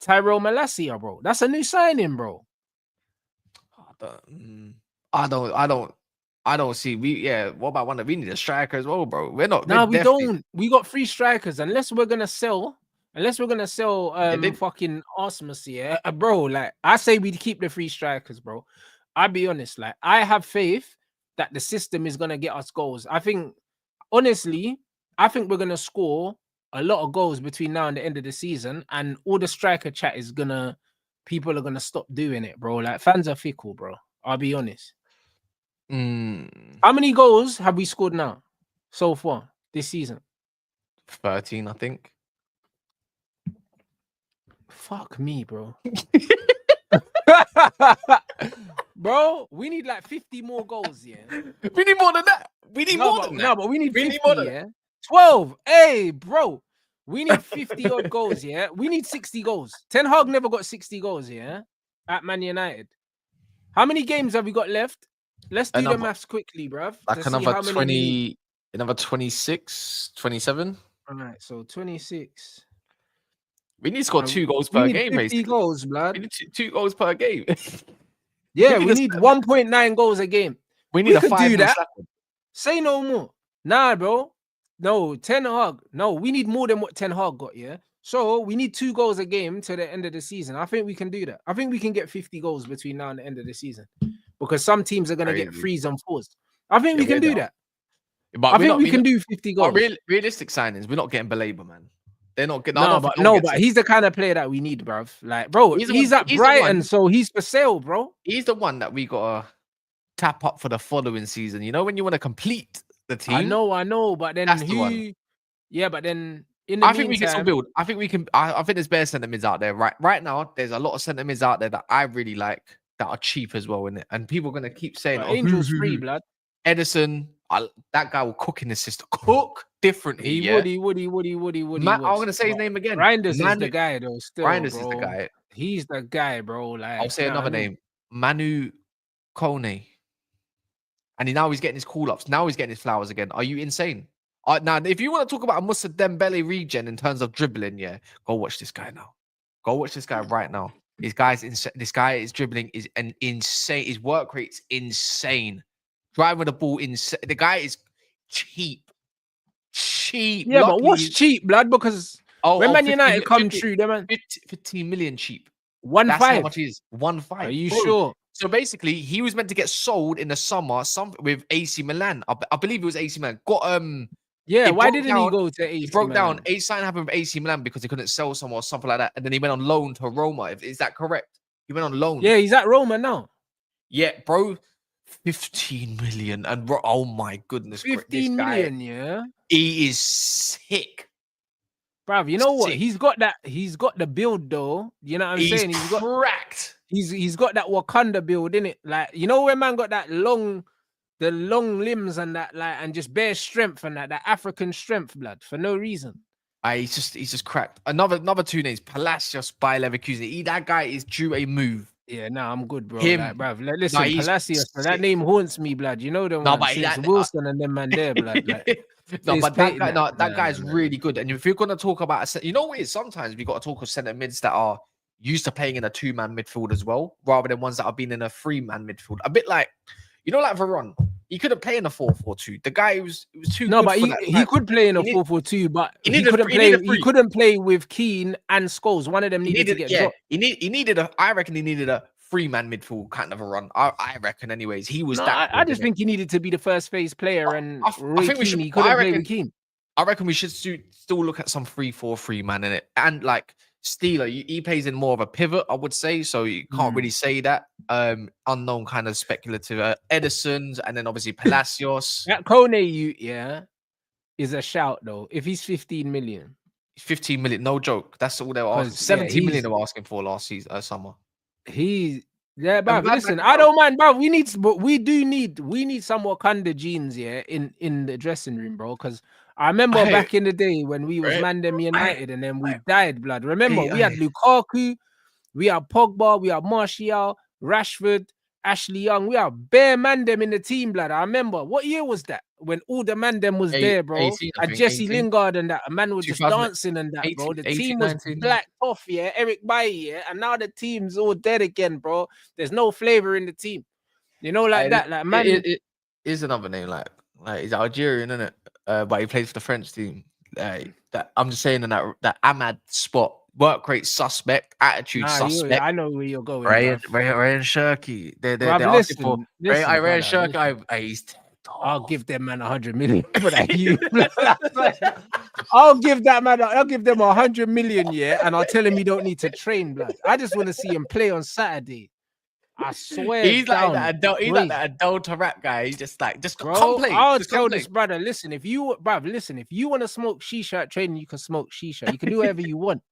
Tyrell Malacia, bro. That's a new signing, bro. I don't see. What about one? We need a striker as well, bro. We're not. No, we don't. We got 3 strikers. Unless we're gonna sell fucking Osmus, yeah, bro. Like I say, we keep the 3 strikers, bro. I'll be honest. Like I have faith that the system is gonna get us goals. I think, honestly, we're gonna score a lot of goals between now and the end of the season, and all the striker chat is people are gonna stop doing it, bro. Like fans are fickle, bro. I'll be honest. How many goals have we scored now so far this season? 13, I think. Fuck me, bro. Bro, we need like 50 more goals, yeah. We need more than that. We need more than that. No, but we need 50, yeah. 12. Hey, bro. We need 50 odd goals, yeah. We need 60 goals. Ten Hag never got 60 goals, yeah, at Man United. How many games have we got left? Let's do the maths quickly, bruv. Like another 20, another 26, 27. All right, so 26. We need to score 2 goals per game, 50 goals, blood. We need 2 goals per game. Yeah, we need 1.9 goals a game. We need a could do 5-0 that. slapping. Say no more. Nah, bro. No, Ten Hag. No, we need more than what Ten Hag got, yeah? So we need 2 goals a game to the end of the season. I think we can do that. I think we can get 50 goals between now and the end of the season. Because some teams are going to get 3s and 4s. I think we can do that. But I think we can do 50 goals. Realistic signings, we're not getting Belabor, man. They're not getting. But he's the kind of player that we need, bruv. Like, bro, he's at Brighton, so he's for sale, bro. He's the one that we gotta tap up for the following season. You know, when you want to complete the team. I know, but then who? Yeah, but then in the I think we can still build. I think we can. I think there's bare centre mids out there. Right now, there's a lot of centre mids out there that I really like that are cheap as well, innit? And people are gonna keep saying, "Oh, Angel's free, blood." Edison, that guy will cook in the system. Cook differently. He would. I'm gonna say his name again. Reinders is the guy, though. Still, Reinders bro. is the guy. He's the guy, bro. Like, I'll say another name, Manu Kone. And now he's getting his call-ups. Now he's getting his flowers again. Are you insane? Now, if you want to talk about a Moussa Dembele regen in terms of dribbling, yeah, go watch this guy now. Go watch this guy right now. This guy is dribbling is an insane. His work rate's insane. Driving the ball insane. The guy is cheap. Yeah, but what's cheap, blood? Because when Man United come true, man, 15 million cheap. 1.5. That's how much it is. 1.5. Are you sure? So basically, he was meant to get sold in the summer, with AC Milan. I believe it was AC Milan. Yeah, why didn't he go to AC Milan? He broke down. A sign happened with AC Milan because he couldn't sell someone or something like that. And then he went on loan to Roma. Is that correct? He went on loan. Yeah, he's at Roma now. Yeah, bro. 15 million. And bro, oh my goodness. 15 million, yeah. He is sick. Bruv, you know what? He's got the build though. You know what I'm saying? He's cracked. He's got that Wakanda build, innit? Like, you know when man got that long limbs and that, like, and just bare strength and that African strength, blood, for no reason. He's just cracked. Another 2 names, Palacios by Leverkusen. That guy is due a move. Yeah, I'm good, bro. Like, bruv, listen, Palacios, that name haunts me, blood. You know them since Wilson and them man there, blood. Like, but that guy's really good. And if you're gonna talk about you know what it is, sometimes we got to talk of centre mids that are used to playing in a 2-man midfield as well, rather than ones that have been in a 3-man midfield. A bit like, you know, like Varane. He couldn't play in a 4-4-2. The guy was too good. No, but he could play in a 4-4-2, but he couldn't play with Keane and Scholes. One of them needed to get dropped. I reckon he needed a 3-man midfield kind of a run. I reckon, anyways. He was that. I just think he needed to be the first phase player, and I think he couldn't play with Keane. I reckon we should still look at some 3-4-3 man in it, and like Steeler, he plays in more of a pivot, I would say. So you can't really say that. Unknown kind of speculative. Edison's, and then obviously Palacios. That Kone, is a shout though. If he's 15 million, 15 million, no joke. That's all they were asking. 17 million they were asking for last season, summer. But listen, I don't mind, bro. We need some Wakanda genes, in the dressing room, bro. Because I remember back in the day when we was Mandem United and then we died, blood. Remember, we had Lukaku, we had Pogba, we had Martial, Rashford, Ashley Young. We had bare Mandem in the team, blood. I remember. What year was that? When all the Mandem was there, bro. 18, and Jesse 18. Lingard and that. A man was just dancing and that, 18, bro. The 18, team was 19. Black off, Eric Bailly, and now the team's all dead again, bro. There's no flavor in the team. You know, like that. Like, man. It is another name, like he's Algerian, isn't it? But he plays for the French team. That I'm just saying in that Ahmad spot. Work rate suspect, attitude suspect. I know where you're going. Rayan Shirky. They're asking for Rayan Shirky. He's I'll give them man 100 million for that. I'll give them 100 million, and I'll tell him you don't need to train, blood. I just want to see him play on Saturday. I swear. He's like that adult rap guy. He's just come play. I'll tell this brother, listen, if you want to smoke shisha at training, you can smoke shisha. You can do whatever you want.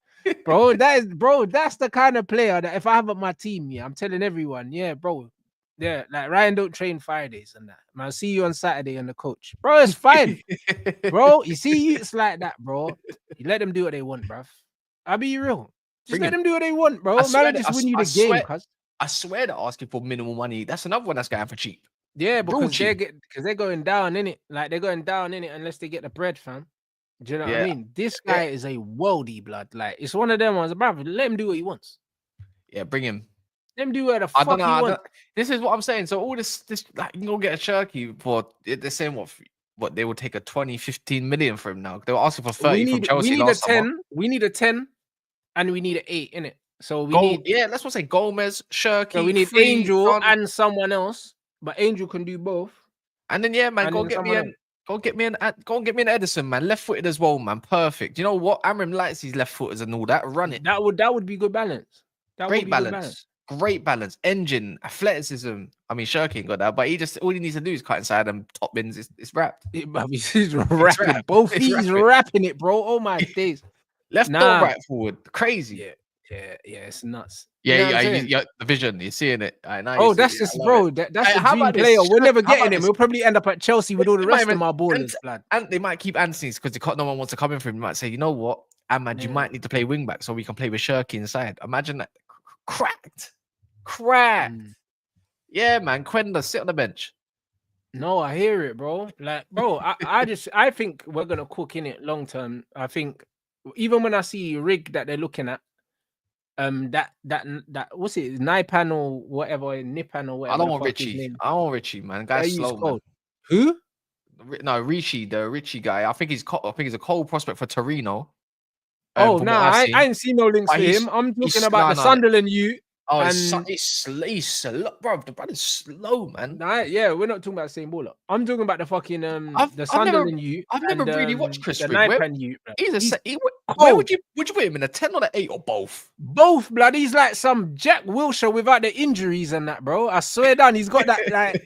Bro, that's the kind of player that if I have at my team, I'm telling everyone, bro. Yeah, like Ryan don't train Fridays and that. Man, I'll see you on Saturday and the coach. Bro, it's fine. Bro, you see it's like that, bro. You let them do what they want, bruv. I'll be real. Just let them do what they want, bro. Man, just win you the game, cuz. I swear they're asking for minimal money. That's another one that's going for cheap. Yeah, because they're going down in it. Like they're going down in it unless they get the bread, fam. Do you know what I mean? This guy is a worldie, blood. Like it's one of them ones, bruv. Let him do what he wants. Yeah, bring him. Them do where the I don't fuck know. he wants. This is what I'm saying. So all this like you can go get a Shirky for they're saying what they will take a 20, 15 million for him now. They were asking for 30 from We Chelsea need a last summer. 10. We need a 10, and we need an 8 in it. So we need let's say Gomez, Shirky. So we need Angel and someone else, but Angel can do both. And then man, go and get me an Edison, man. Left-footed as well, man. Perfect. You know what? Amorim likes these left-footers and all that. Run it. That would be good balance. Great balance. Great balance. Engine, athleticism. I mean, Shirky ain't got that, but all he needs to do is cut inside and top bins. It's wrapped. He's rapping. Both feet rapping it, bro. Oh my days. Left or right forward. Crazy. Yeah, it's nuts. Yeah, the vision. You're seeing it. Oh, that's just, bro. That's a dream player. We're never getting him. We'll probably end up at Chelsea with all the rest of our ballers, lad. And they might keep Anthony's because no one wants to come in for him. They might say, you know what, Ahmad, you might need to play wing back so we can play with Shirky inside. Imagine that. Cracked. Yeah, man. Quenda, sit on the bench. No, I hear it, bro. Like, bro, I think we're gonna cook in it long term. I think even when I see rig that they're looking at, that what's it, Nipan or whatever, Nipan or whatever. I don't want Richie, man. Guy's slow, man. Who? No, the Richie guy. I think he's a cold prospect for Torino. Oh no, I ain't seen no links for him. I'm talking about the Sunderland youth. Oh, he's slow, bro. The brother's slow, man. Nah, yeah, we're not talking about the same baller. I'm talking about the fucking the Sunderland youth. I've never really watched Chris the Rigg. Youth. Where would you put him in, a 10 or the 8 or both? Both, blood. He's like some Jack Wilshere without the injuries and that, bro. I swear down, he's got that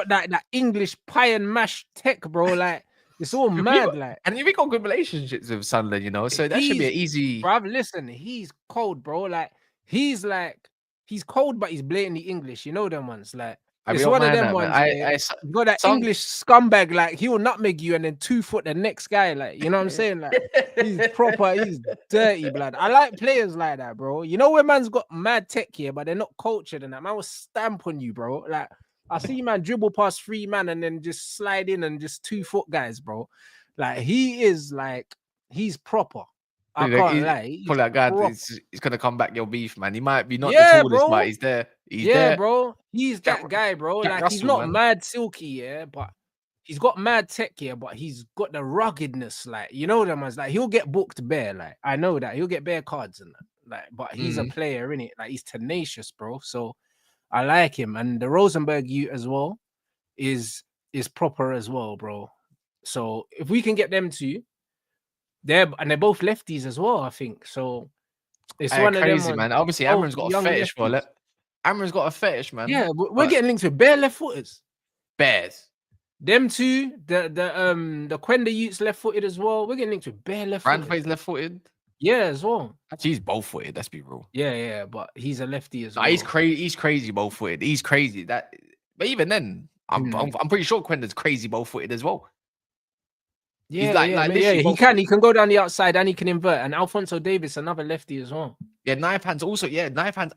that English pie and mash tech, bro. Like it's all mad, like. And you've got good relationships with Sunderland, you know, so that should be an easy. Bruv, listen, he's cold, bro. Like he's cold, but he's blatantly English. You know them ones, like. It's one of them ones. You got that English scumbag, like he will nutmeg you and then 2 foot the next guy, like, you know what I'm saying? Like he's proper, he's dirty, blood. I like players like that, bro. You know where man's got mad tech here, but they're not cultured and that. Man will stamp on you, bro. Like I see man dribble past 3 man and then just slide in and just 2 foot guys, bro. Like he's proper. I can't lie. Pull that guy. He's gonna come back your beef, man. He might be not the tallest, but he's there. He's there, bro. He's that guy, bro. Like Russell, he's not mad silky, yeah, but he's got mad tech here, but he's got the ruggedness, like, you know them ones. Like he'll get booked bare, like I know that he'll get bare cards and that, like, but he's a player, innit? Like he's tenacious, bro. So I like him, and the Rosenberg youth as well is proper as well, bro. So if we can get them two. They're both lefties as well, I think. So it's one crazy, of them, man. Obviously, Amorim's got a fetish for it. Amorim's got a fetish, man. Yeah, we're getting linked with bare left footers. Bears. Them two, the Quenda Utes left footed as well. We're getting linked with bare left footed. Randfade's left footed. Yeah, as well. Actually, he's both footed. Let's be real. Yeah, but he's a lefty as well. He's crazy. He's crazy both footed. He's crazy. But even then, I'm pretty sure Quenda's crazy both footed as well. Yeah, he can go down the outside and he can invert. And Alphonso Davies, another lefty as well. Yeah, Naipan's also. Yeah, Naipan's.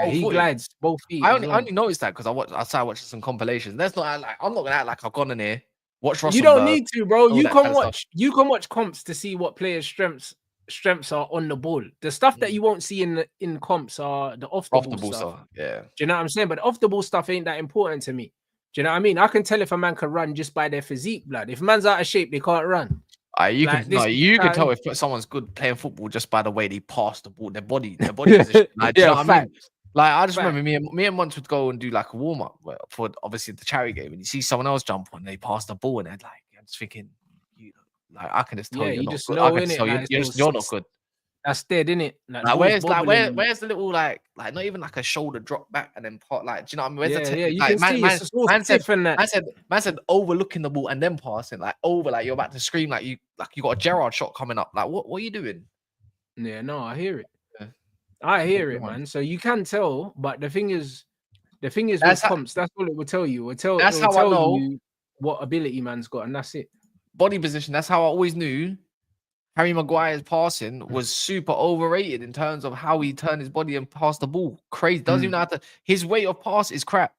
He glides both feet. I only noticed that because I started watching some compilations. I'm not gonna act like I've gone in here. Watch Rosenberg. You don't need to, bro. You can watch comps to see what players' strengths are on the ball. The stuff that you won't see in comps are the off the ball stuff. Yeah. Do you know what I'm saying? But off the ball stuff ain't that important to me. Do you know what I mean? I can tell if a man can run just by their physique, blood. If man's out of shape, they can't run. You can tell if someone's good playing football just by the way they pass the ball, their body position. Like, do you know what I mean? Like I just remember me and Mons would go and do like a warm up for obviously the charity game, and you see someone else jump on, they pass the ball, and they're like, I'm just thinking, I can just tell you're not good. You're not good. That's dead, innit? Where's the little like not even like a shoulder drop back and then part, like, do you know what I mean? You can see man said overlooking the ball and then passing like you're about to scream like you got a Gerrard shot coming up. Like what are you doing? Yeah, no, I hear it. Yeah. I hear it, man. So you can tell, but the thing is with comps, that's all it will tell you. It will tell you what ability man's got, and that's it. Body position. That's how I always knew Harry Maguire's passing was super overrated in terms of how he turned his body and passed the ball. Crazy. Doesn't even know how to. His weight of pass is crap.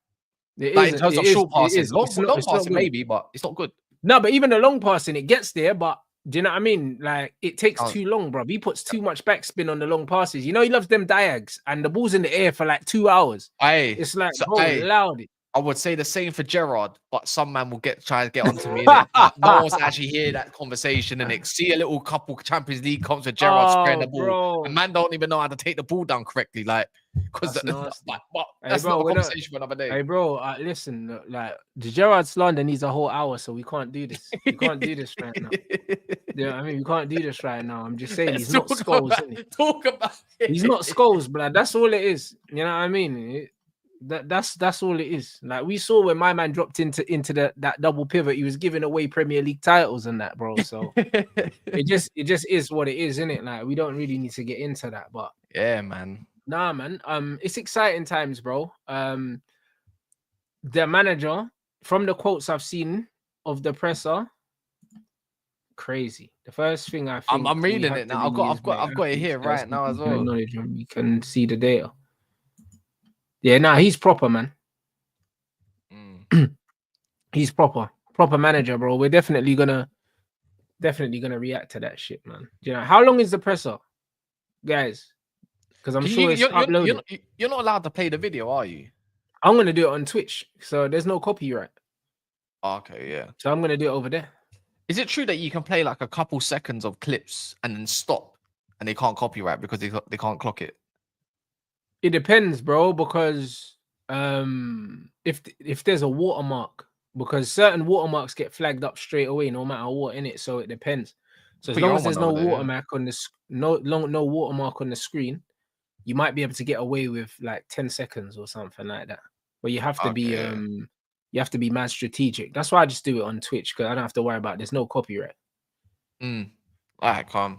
In terms of short passing. Long passing maybe, but it's not good. No, but even the long passing, it gets there, but Do you know what I mean? Like it takes too long, bro. He puts too much backspin on the long passes. You know, he loves them diags and the ball's in the air for like 2 hours. It's like, bro, loud it. I would say the same for Gerrard, but some man will try to get onto me in it. But no one's actually hear that conversation and see a little couple Champions League comps with Gerrard spraying the ball, bro. and man don't even know how to take the ball down correctly. Like, because that's not a conversation for another day. Hey, bro, listen, like the Gerrard slander needs a whole hour, so we can't do this. We can't do this right now. Yeah, I mean, we can't do this right now. I'm just saying, he's not Scholes, isn't he? Talk about it. He's not Scholes, blood. That's all it is. You know what I mean? That's all it is. Like we saw when my man dropped into that double pivot, he was giving away Premier League titles and that, bro. So it just is what it is, isn't it? Like we don't really need to get into that, but yeah, man. Nah, man. It's exciting times, bro. The manager, from the quotes I've seen of the presser, crazy. The first thing I think I'm reading it now. I've got it here right now as well. Knowledge and we can see the data. Yeah, nah, he's proper, man. He's proper manager, bro. We're definitely gonna react to that shit, man. You know, how long is the presser, guys? Because I'm sure it's uploaded. You're not allowed to play the video, are you? I'm gonna do it on Twitch, so there's no copyright. Okay, yeah. So I'm gonna do it over there. Is it true that you can play like a couple seconds of clips and then stop, and they can't copyright because they can't clock it? It depends, bro, because if there's a watermark, because certain watermarks get flagged up straight away, no matter what in it. So it depends. So as long as there's no watermark on the no watermark on the screen, you might be able to get away with like 10 seconds or something like that. But you have to be mad strategic. That's why I just do it on Twitch, because I don't have to worry about there's no copyright. All right, calm.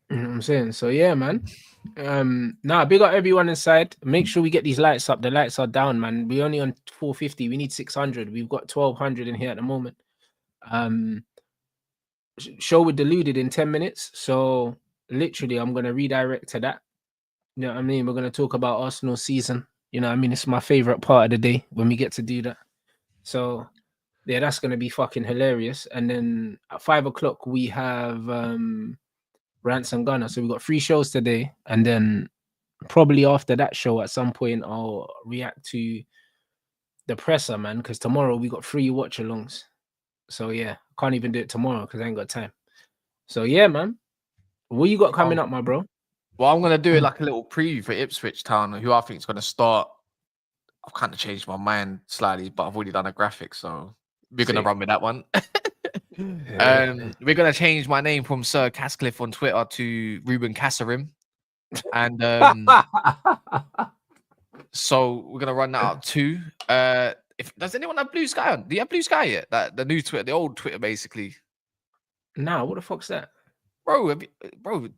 You know what I'm saying? So yeah, man. Big up everyone inside. Make sure we get these lights up. The lights are down, man. We're only on 450. We need 600. We've got 1200 in here at the moment. Show with Deluded in 10 minutes. So literally, I'm gonna redirect to that. You know what I mean? We're gonna talk about Arsenal season. You know what I mean? It's my favorite part of the day when we get to do that. So yeah, that's gonna be fucking hilarious. And then at 5 o'clock we have Rants and Gunner. So we got 3 shows today, and then probably after that show at some point I'll react to the presser, man, because tomorrow we got 3 watch alongs. So yeah, can't even do it tomorrow because I ain't got time. So yeah, man, what you got coming up, my bro? Well, I'm gonna do it like a little preview for Ipswich Town, who I think is gonna start. I've kind of changed my mind slightly, but I've already done a graphic, so we're gonna run with that one. We're gonna change my name from Sir Cascliffe on Twitter to Ruben Casarim, and so we're gonna run that out too. Does anyone have Blue Sky on? Do you have Blue Sky yet? That the new Twitter, the old Twitter, basically. Nah, what the fuck's that, bro?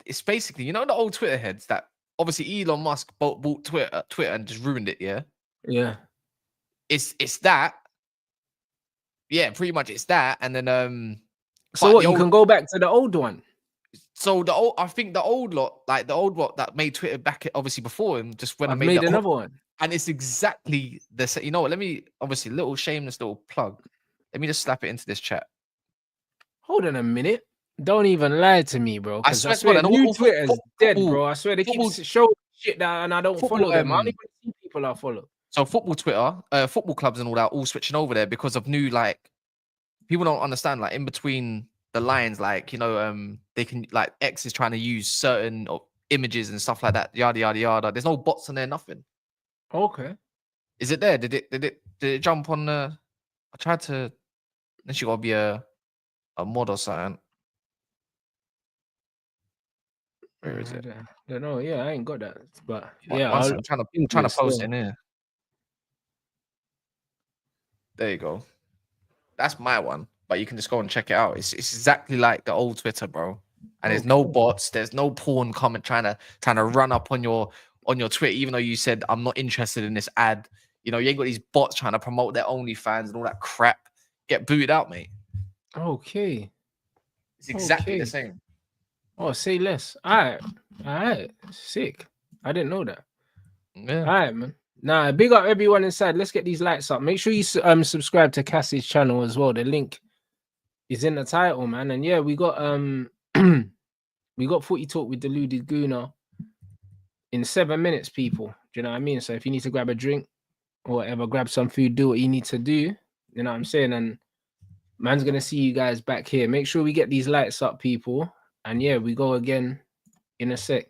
It's basically, you know, the old Twitter heads that obviously Elon Musk bought Twitter and just ruined it. Yeah. It's that. Yeah, pretty much it's that, and then so what? You can go back to the old one. So I think the old lot that made Twitter back obviously before him, just when I made another one, and it's exactly the same. You know what? Let me obviously little shameless little plug. Let me just slap it into this chat. Hold on a minute. Don't even lie to me, bro. I swear new Twitter's dead, bro. I swear they keep showing shit that, and I don't follow them. I don't even see people I follow. So football Twitter, football clubs and all that, all switching over there because of new, like, people don't understand, like, in between the lines, like, you know, they can, like, X is trying to use certain images and stuff like that, yada yada yada. There's no bots on there, nothing. Okay. Is it there? Did it jump on the? I tried to. Then she gotta be a mod or something. Where is it? I don't know. Yeah, I ain't got that. But I'm trying to post it in here. There you go. That's my one. But you can just go and check it out. It's exactly like the old Twitter, bro. And there's no bots. There's no porn comment trying to run up on your Twitter, even though you said I'm not interested in this ad. You know, you ain't got these bots trying to promote their OnlyFans and all that crap. Get booted out, mate. Okay. It's exactly the same. Oh, say less. All right. Sick. I didn't know that. Yeah. All right, man. Nah, big up everyone inside. Let's get these lights up. Make sure you subscribe to Cassie's channel as well. The link He's in the title, man. And yeah, we got we got Footy Talk with Deluded Gooner in 7 minutes, people. Do you know what I mean? So if you need to grab a drink or whatever, grab some food, do what you need to do. You know what I'm saying? And man's gonna see you guys back here. Make sure we get these lights up, people. And yeah, we go again in a sec.